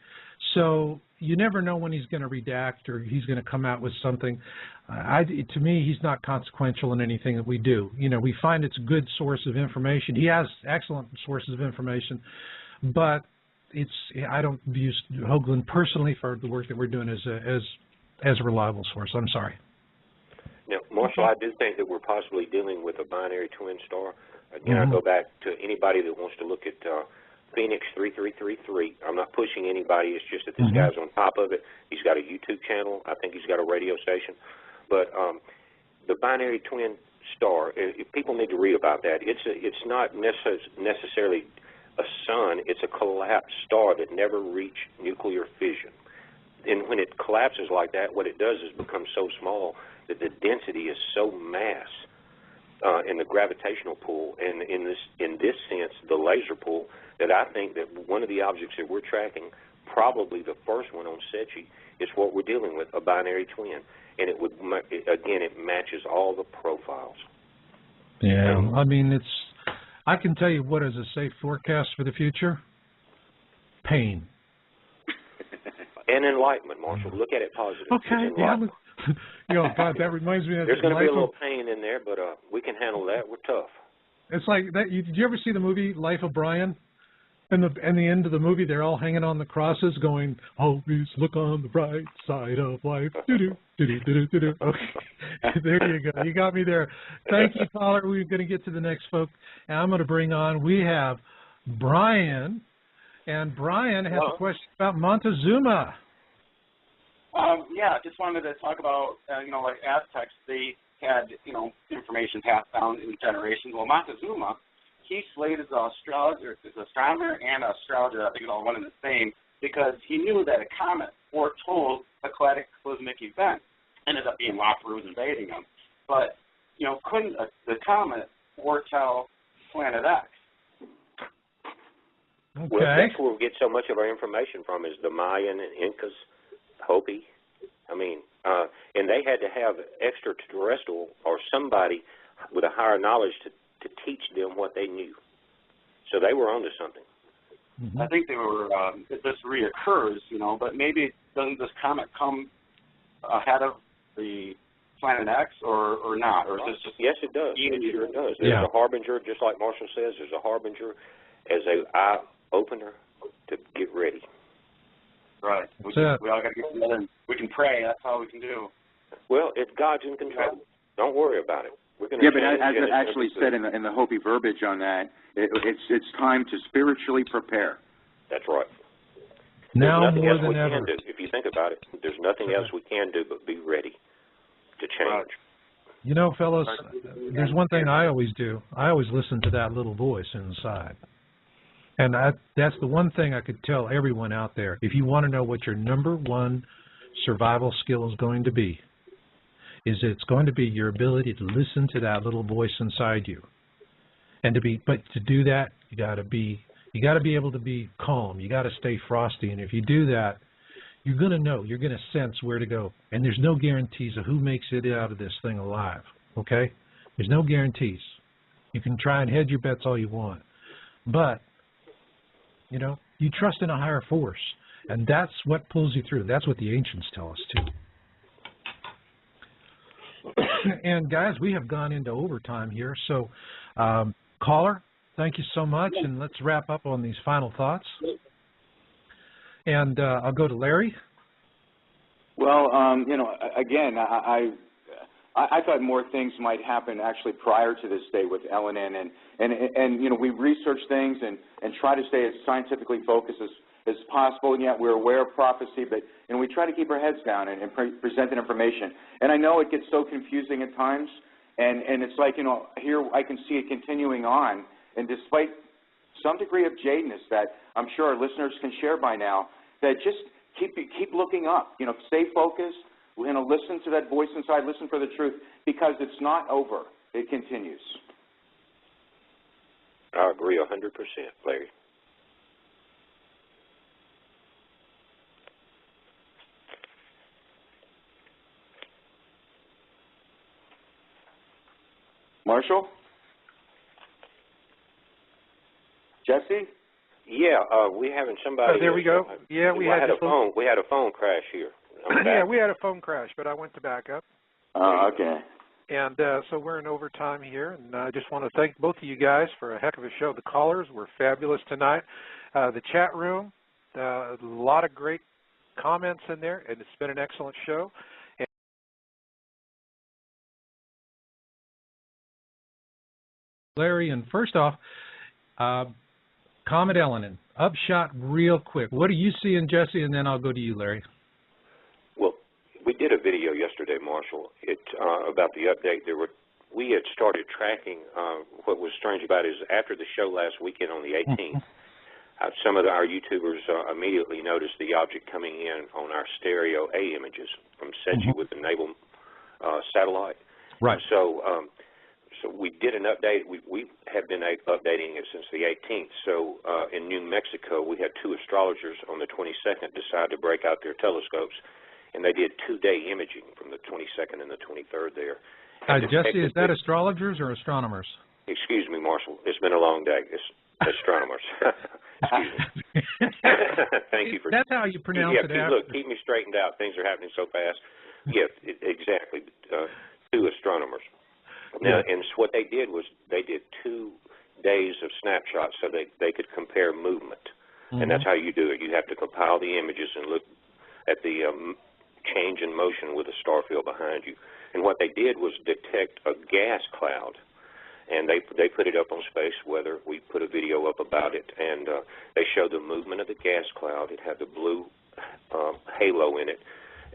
So you never know when he's going to redact or he's going to come out with something. To me, he's not consequential in anything that we do. You know, we find it's a good source of information. He has excellent sources of information, but I don't use Hoagland personally for the work that we're doing as a reliable source. I'm sorry. Now, Marshall, I do think that we're possibly dealing with a binary twin star. Again, I go back to anybody that wants to look at Phoenix 3333. I'm not pushing anybody. It's just that this guy's on top of it. He's got a YouTube channel. I think he's got a radio station. But the binary twin star, people need to read about that. It's not necessarily a sun. It's a collapsed star that never reached nuclear fission. And when it collapses like that, what it does is become so small that the density is so mass in the gravitational pull, and in this sense, the laser pull, that I think that one of the objects that we're tracking, probably the first one on SETI, is what we're dealing with, a binary twin. And it would, again, it matches all the profiles. Yeah, I mean, I can tell you what is a safe forecast for the future. Pain. And enlightenment, Marshall. Look at it positive. Okay, yeah. God, that reminds me of there's going to be a little pain in there, but we can handle that. We're tough. It's like that. Did you ever see the movie Life of Brian? And the end of the movie, they're all hanging on the crosses, going, "Always look on the bright side of life." Do-do, do-do, do-do, do-do. Okay, there you go. You got me there. Thank you, caller. We're going to get to the next folk, and I'm going to bring on. We have Brian, and Brian has a question about Montezuma. Yeah, just wanted to talk about, like Aztecs, they had, information passed down in generations. Well, Montezuma, he slayed as an astronomer and an astrologer, I think it's all one and the same, because he knew that a comet foretold a cataclysmic event. Ended up being La Perouse invading him. But, couldn't the comet foretell Planet X? Okay. Well, that's where we get so much of our information from, is the Mayan and Incas, Hopi. I mean, and they had to have extraterrestrial or somebody with a higher knowledge to teach them what they knew. So they were onto something. I think they were, this reoccurs, you know, but maybe doesn't this comet come ahead of the Planet X or not? Or is this just... Yes, it does. It sure does. There's a harbinger, just like Marshall says, there's a harbinger as an eye-opener to get ready. Right. We all got to get together and we can pray. That's all we can do. Well, if God's in control, don't worry about it. We're going to but as it actually said in the Hopi verbiage on that, it's time to spiritually prepare. That's right. Now more than ever. If you think about it, there's nothing else we can do but be ready to change. You know, fellas, there's one thing I always do. I always listen to that little voice inside. And that's the one thing I could tell everyone out there. If you want to know what your number one survival skill is going to be, it's going to be your ability to listen to that little voice inside you. And but to do that, you got to be able to be calm. You got to stay frosty. And if you do that, you're going to know, you're going to sense where to go. And there's no guarantees of who makes it out of this thing alive, okay? There's no guarantees. You can try and hedge your bets all you want. But, you know, you trust in a higher force. And that's what pulls you through. That's what the ancients tell us, too. And, guys, we have gone into overtime here. So, caller, thank you so much. And let's wrap up on these final thoughts. And I'll go to Larry. Well, you know, again, I thought more things might happen actually prior to this day with Elinin, and you know, we research things and try to stay as scientifically focused as possible, and yet we're aware of prophecy, but you know, we try to keep our heads down and present the information. And I know it gets so confusing at times, and it's like, you know, here I can see it continuing on, and despite some degree of jadedness that I'm sure our listeners can share by now, that just keep looking up, you know, stay focused, you know, listen to that voice inside, listen for the truth, because it's not over. It continues. I agree 100%, Larry. Marshall? Jesse? Yeah, we having somebody. Oh, there we go. Yeah, we had a phone. We had a phone crash here. Yeah, we had a phone crash, but I went to back up. Oh, okay. And so we're in overtime here, and I just want to thank both of you guys for a heck of a show. The callers were fabulous tonight. The chat room, a lot of great comments in there, and it's been an excellent show. Larry, and first off, Comet Elinin, upshot real quick. What do you see in Jesse, and then I'll go to you, Larry. Well, we did a video yesterday, Marshall, about the update. We had started tracking. What was strange about it is after the show last weekend on the 18th, some of our YouTubers immediately noticed the object coming in on our stereo A images from SETI with the naval satellite. Right. So we did an update. We have been updating it since the 18th. So in New Mexico, we had two astrologers on the 22nd decide to break out their telescopes, and they did 2-day imaging from the 22nd and the 23rd there. Jesse, is that astrologers or astronomers? Excuse me, Marshall. It's been a long day. It's astronomers. Excuse me. Thank you for. That's how you pronounce it. Look, keep me straightened out. Things are happening so fast. Yeah, exactly. Two astronomers. Now, and what they did was they did 2 days of snapshots so they could compare movement. And that's how you do it. You have to compile the images and look at the change in motion with a star field behind you. And what they did was detect a gas cloud, and they put it up on Space Weather. We put a video up about it, and they showed the movement of the gas cloud. It had the blue halo in it,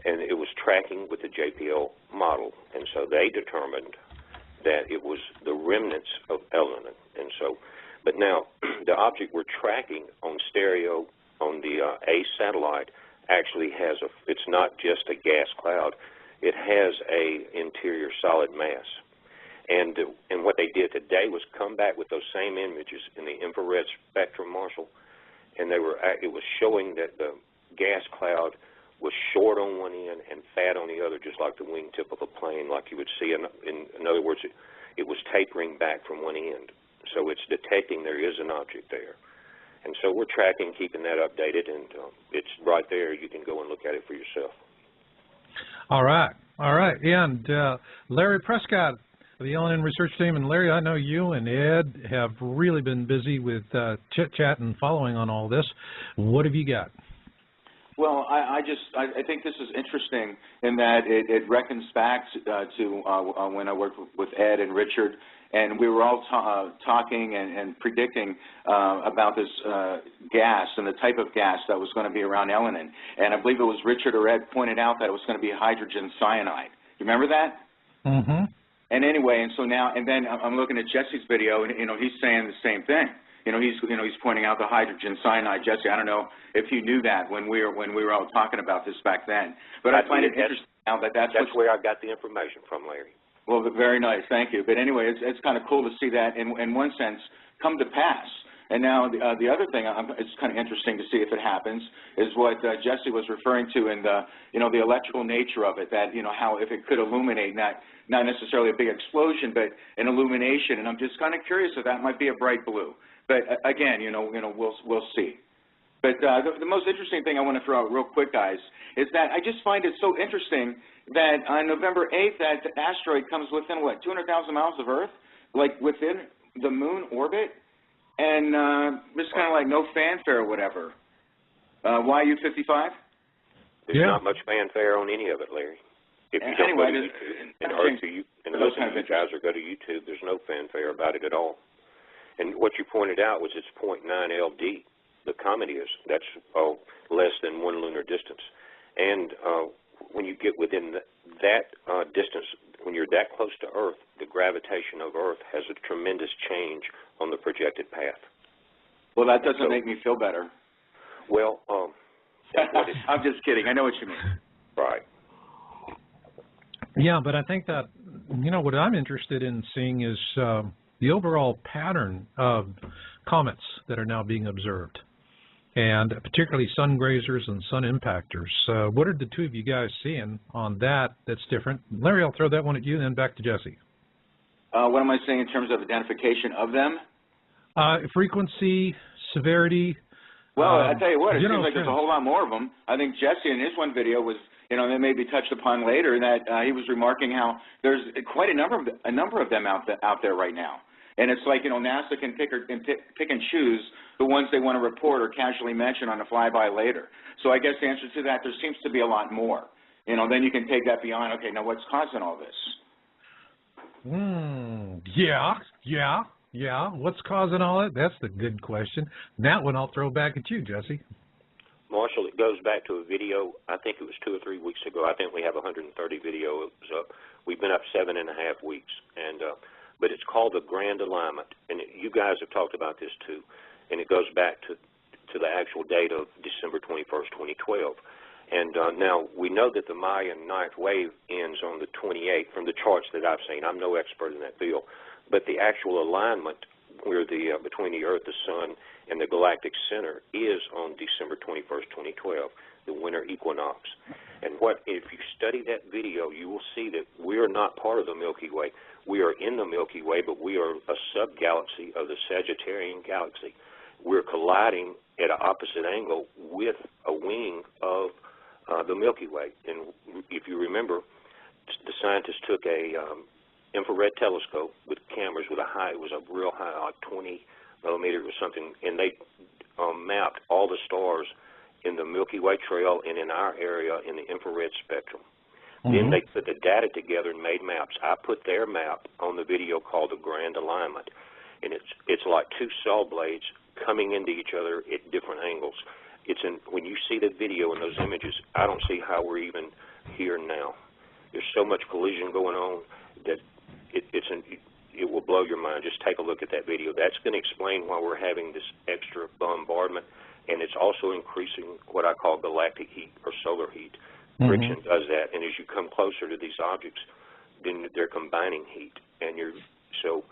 and it was tracking with the JPL model. And so they determined that it was the remnants of Elinin. And so, but now the object we're tracking on stereo on the A satellite actually has it's not just a gas cloud, it has a interior solid mass. And what they did today was come back with those same images in the infrared spectrum, Marshall, and it was showing that the gas cloud was short on one end and fat on the other, just like the wingtip of a plane, like you would see. In other words, it was tapering back from one end. So it's detecting there is an object there. And so we're tracking, keeping that updated, and it's right there. You can go and look at it for yourself. All right. All right. And Larry Prescott of the Elinin research team. And Larry, I know you and Ed have really been busy with chit-chat and following on all this. What have you got? Well, I think this is interesting in that it reckons back to when I worked with Ed and Richard, and we were all talking and predicting about this gas and the type of gas that was going to be around Elinin. And I believe it was Richard or Ed pointed out that it was going to be hydrogen cyanide. You remember that? Mm-hmm. And anyway, and so now, and then I'm looking at Jesse's video, and he's saying the same thing. He's pointing out the hydrogen cyanide. Jesse, I don't know if you knew that when we were all talking about this back then, but I find it interesting now that that's where I got the information from, Larry. Well, very nice, thank you. But anyway, it's kind of cool to see that in one sense come to pass. And now the other thing, it's kind of interesting to see if it happens, is what Jesse was referring to in the electrical nature of it. That how if it could illuminate, not necessarily a big explosion, but an illumination. And I'm just kind of curious if that might be a bright blue. But again, we'll see. But the most interesting thing I want to throw out real quick, guys, is that I just find it so interesting that on November 8th, that asteroid comes within, what, 200,000 miles of Earth, like within the moon orbit, and just kind of like no fanfare or whatever. YU-55? There's not much fanfare on any of it, Larry. If you don't go to YouTube, and those of you guys go to YouTube, there's no fanfare about it at all. And what you pointed out was it's 0.9 LD. The comet is. That's less than 1 lunar distance. And when you get within that distance, when you're that close to Earth, the gravitation of Earth has a tremendous change on the projected path. Well, that doesn't make me feel better. Well, I'm just kidding. I know what you mean. Right. Yeah, but I think that, what I'm interested in seeing is the overall pattern of comets that are now being observed, and particularly sun grazers and sun impactors. What are the two of you guys seeing on that that's different? Larry, I'll throw that one at you, then back to Jesse. What am I saying in terms of identification of them? Frequency, severity. Well, I tell you what, it seems like there's a whole lot more of them. I think Jesse in his one video was, that may be touched upon later, that he was remarking how there's quite a number of them out there right now. And it's like, NASA can pick and choose the ones they want to report or casually mention on a flyby later. So I guess the answer to that, there seems to be a lot more. Then you can take that beyond, okay, now what's causing all this? Yeah. What's causing all that? That's the good question. That one I'll throw back at you, Jesse. Marshall, it goes back to a video, I think it was 2 or 3 weeks ago. I think we have 130 videos up. We've been up 7.5 weeks. But it's called the Grand Alignment, and you guys have talked about this too, and it goes back to the actual date of December 21st, 2012. And now we know that the Mayan ninth wave ends on the 28th from the charts that I've seen. I'm no expert in that field, but the actual alignment where between the Earth, the Sun, and the galactic center is on December 21st, 2012, the winter equinox. And if you study that video, you will see that we are not part of the Milky Way. We are in the Milky Way, but we are a sub-galaxy of the Sagittarian galaxy. We're colliding at an opposite angle with a wing of the Milky Way. And if you remember, the scientists took a infrared telescope with cameras with it was a real high, like 20 millimeter or something, and they mapped all the stars in the Milky Way trail and in our area in the infrared spectrum. Then they put the data together and made maps. I put their map on the video called the Grand Alignment, and it's like two saw blades coming into each other at different angles. When you see the video and those images, I don't see how we're even here now. There's so much collision going on that it will blow your mind. Just take a look at that video. That's going to explain why we're having this extra bombardment, and it's also increasing what I call galactic heat or solar heat. Friction does that, and as you come closer to these objects, then they're combining heat, and so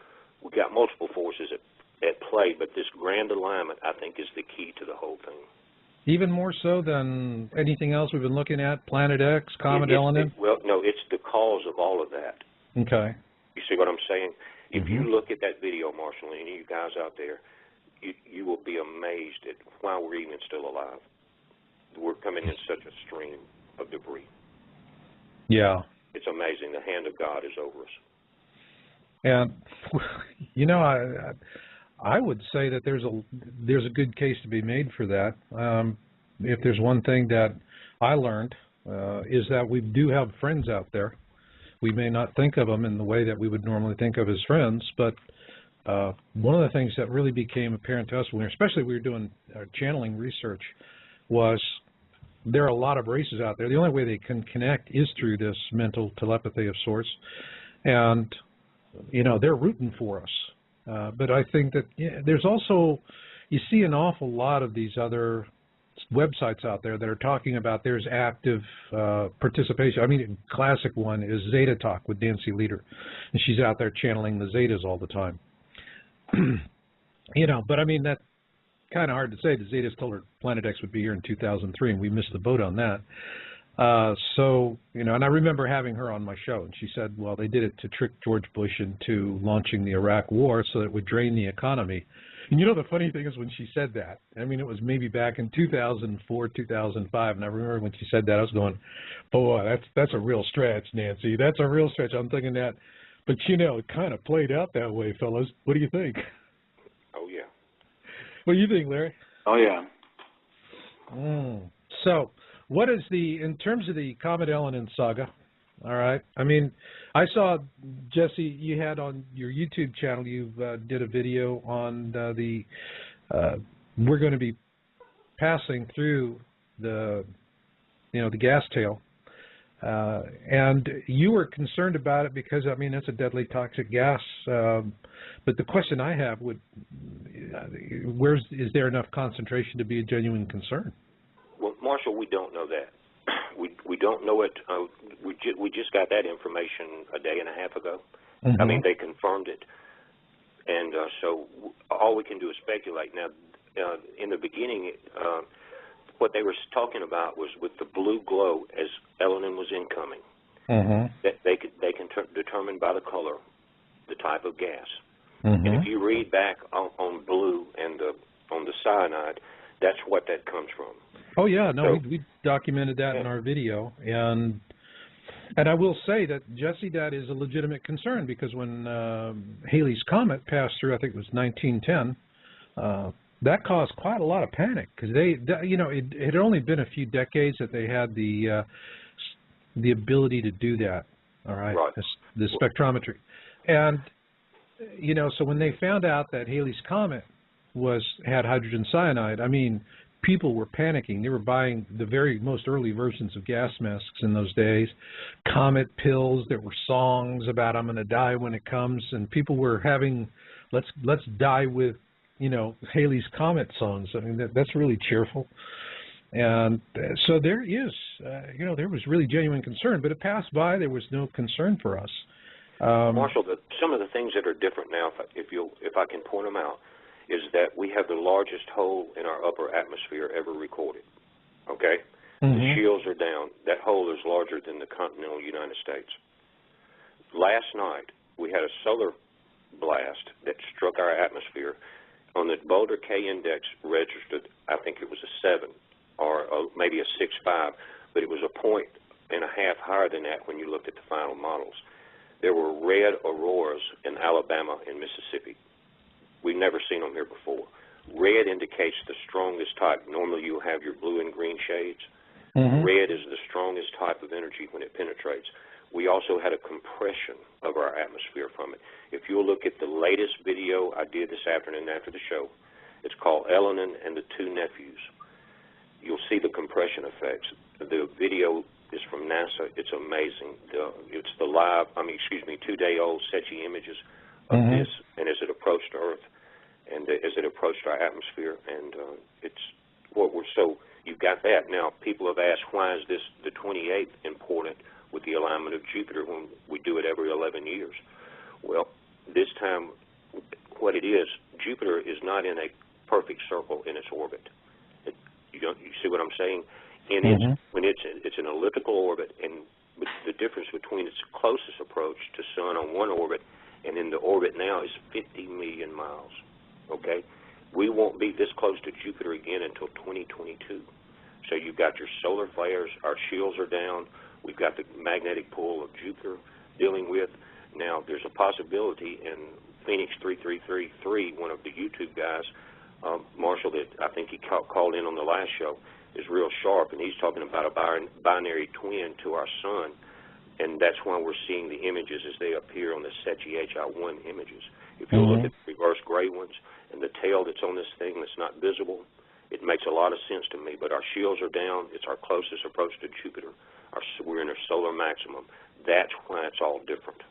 we've got multiple forces at play. But this Grand Alignment, I think, is the key to the whole thing. Even more so than anything else we've been looking at, Planet X, Comet Elinin? Well, no, it's the cause of all of that. Okay. You see what I'm saying? If you look at that video, Marshall, and any of you guys out there, you will be amazed at why we're even still alive. We're coming in such a stream of debris. Yeah. It's amazing. The hand of God is over us. And, you know, I would say that there's a good case to be made for that. If there's one thing that I learned is that we do have friends out there. We may not think of them in the way that we would normally think of as friends, but one of the things that really became apparent to us, especially when we were doing channeling research, was there are a lot of races out there. The only way they can connect is through this mental telepathy of sorts, and you know, they're rooting for us. But I think that there's also, you see an awful lot of these other websites out there that are talking about there's active participation. I mean, a classic one is Zeta Talk with Nancy Leader, and she's out there channeling the Zetas all the time. You know, but I mean, that's kind of hard to say. The Zetas told her Planet X would be here in 2003, and we missed the boat on that. So, you know, and I remember having her on my show, and she said, well, they did it to trick George Bush into launching the Iraq War so that it would drain the economy. And you know, the funny thing is when she said that, I mean, it was maybe back in 2004, 2005, and I remember when she said that, I was going, boy, that's a real stretch, Nancy. That's a real stretch. I'm thinking that. But, you know, it kind of played out that way, fellas. What do you think? Oh, yeah. What do you think, Larry? Oh, yeah. So, what is in terms of the Comet Elinin saga, all right, I mean, I saw, Jesse, you had on your YouTube channel, you did a video on we're going to be passing through the gas tail, and you were concerned about it because, I mean, that's a deadly toxic gas, but the question I have is there enough concentration to be a genuine concern? Well, Marshall, we don't know that. We don't know it. We just got that information a day and a half ago. I mean, they confirmed it, and so all we can do is speculate. Now, in the beginning, what they were talking about was with the blue glow as Elinin was incoming. That they can determine by the color the type of gas. And if you read back on blue and on the cyanide, that's what that comes from. Oh yeah, no, we documented that in our video, and I will say that, Jesse, that is a legitimate concern because when Halley's Comet passed through, I think it was 1910, that caused quite a lot of panic because it had only been a few decades that they had the ability to do that. All right, the spectrometry, and you know, so when they found out that Halley's Comet had hydrogen cyanide, I mean, people were panicking. They were buying the very most early versions of gas masks in those days, Comet pills. There were songs about I'm going to die when it comes, and people were having let's die with, you know, Halley's Comet songs. I mean, that's really cheerful. And so there is, you know, there was really genuine concern, but it passed by. There was no concern for us. Marshall, some of the things that are different now, if I can point them out, is that we have the largest hole in our upper atmosphere ever recorded, okay? The shields are down. That hole is larger than the continental United States. Last night, we had a solar blast that struck our atmosphere. On the Boulder K index registered, I think it was a 7 or maybe a 6.5, but it was a 1.5 higher than that when you looked at the final models. There were red auroras in Alabama and Mississippi. We've never seen them here before. Red indicates the strongest type. Normally you'll have your blue and green shades. Red is the strongest type of energy when it penetrates. We also had a compression of our atmosphere from it. If you'll look at the latest video I did this afternoon after the show, it's called Elinin and the Two Nephews. You'll see the compression effects. The video is from NASA. It's amazing. It's the 2-day-old SETI images of this, and as it approached Earth, and as it approached our atmosphere, and it's what we're so. You've got that. Now, people have asked, why is this the 28th important with the alignment of Jupiter when we do it every 11 years? Well, this time, what it is, Jupiter is not in a perfect circle in its orbit. You see what I'm saying? And when it's an elliptical orbit, and the difference between its closest approach to Sun on one orbit and in the orbit now is 50 million miles, okay? We won't be this close to Jupiter again until 2022. So you've got your solar flares, our shields are down, we've got the magnetic pull of Jupiter dealing with. Now, there's a possibility, and Phoenix 3333, one of the YouTube guys, Marshall, that I think he called in on the last show, is real sharp, and he's talking about a binary twin to our sun, and that's why we're seeing the images as they appear on the SETI-1 images. If you look at the reverse gray ones and the tail that's on this thing that's not visible, it makes a lot of sense to me, but our shields are down. It's our closest approach to Jupiter. We're in a solar maximum. That's why it's all different.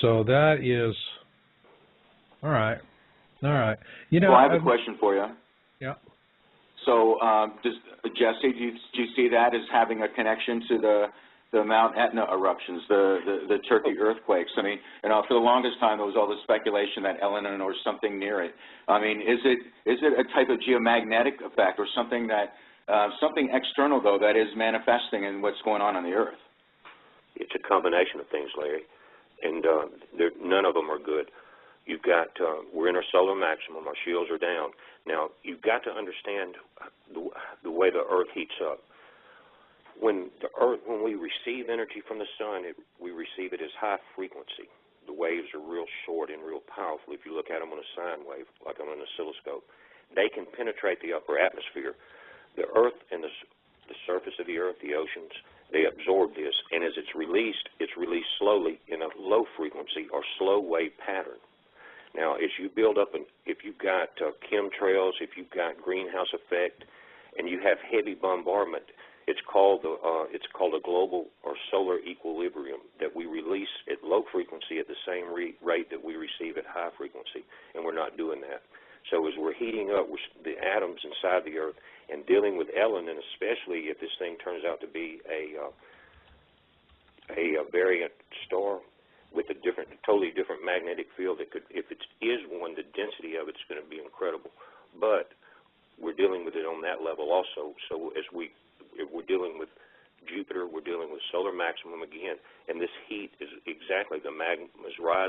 So that is, all right. You know, well, I have a question for you. Yeah. So, Jesse, do you see that as having a connection to the Mount Etna eruptions, the Turkey earthquakes? I mean, you know, for the longest time there was all this speculation that Elinin or something near it. I mean, is it a type of geomagnetic effect or something that something external though that is manifesting in what's going on the Earth? It's a combination of things, Larry, and none of them are good. You've got, we're in our solar maximum, our shields are down. Now, you've got to understand the way the Earth heats up. When we receive energy from the sun, we receive it as high frequency. The waves are real short and real powerful. If you look at them on a sine wave, like on an oscilloscope, they can penetrate the upper atmosphere. The Earth and the surface of the Earth, the oceans, they absorb this, and as it's released slowly in a low frequency or slow wave pattern. Now, as you build up, if you've got chemtrails, if you've got greenhouse effect, and you have heavy bombardment, it's called a global or solar equilibrium that we release at low frequency at the same rate that we receive at high frequency, and we're not doing that. So as we're heating up the atoms inside the Earth and dealing with Elinin, especially if this thing turns out to be a variant star with a totally different magnetic field, that could, if it is one, the density of it's going to be incredible. But we're dealing with it on that level also. So if we're dealing with Jupiter, we're dealing with solar maximum again, and this heat is exactly the magma's rise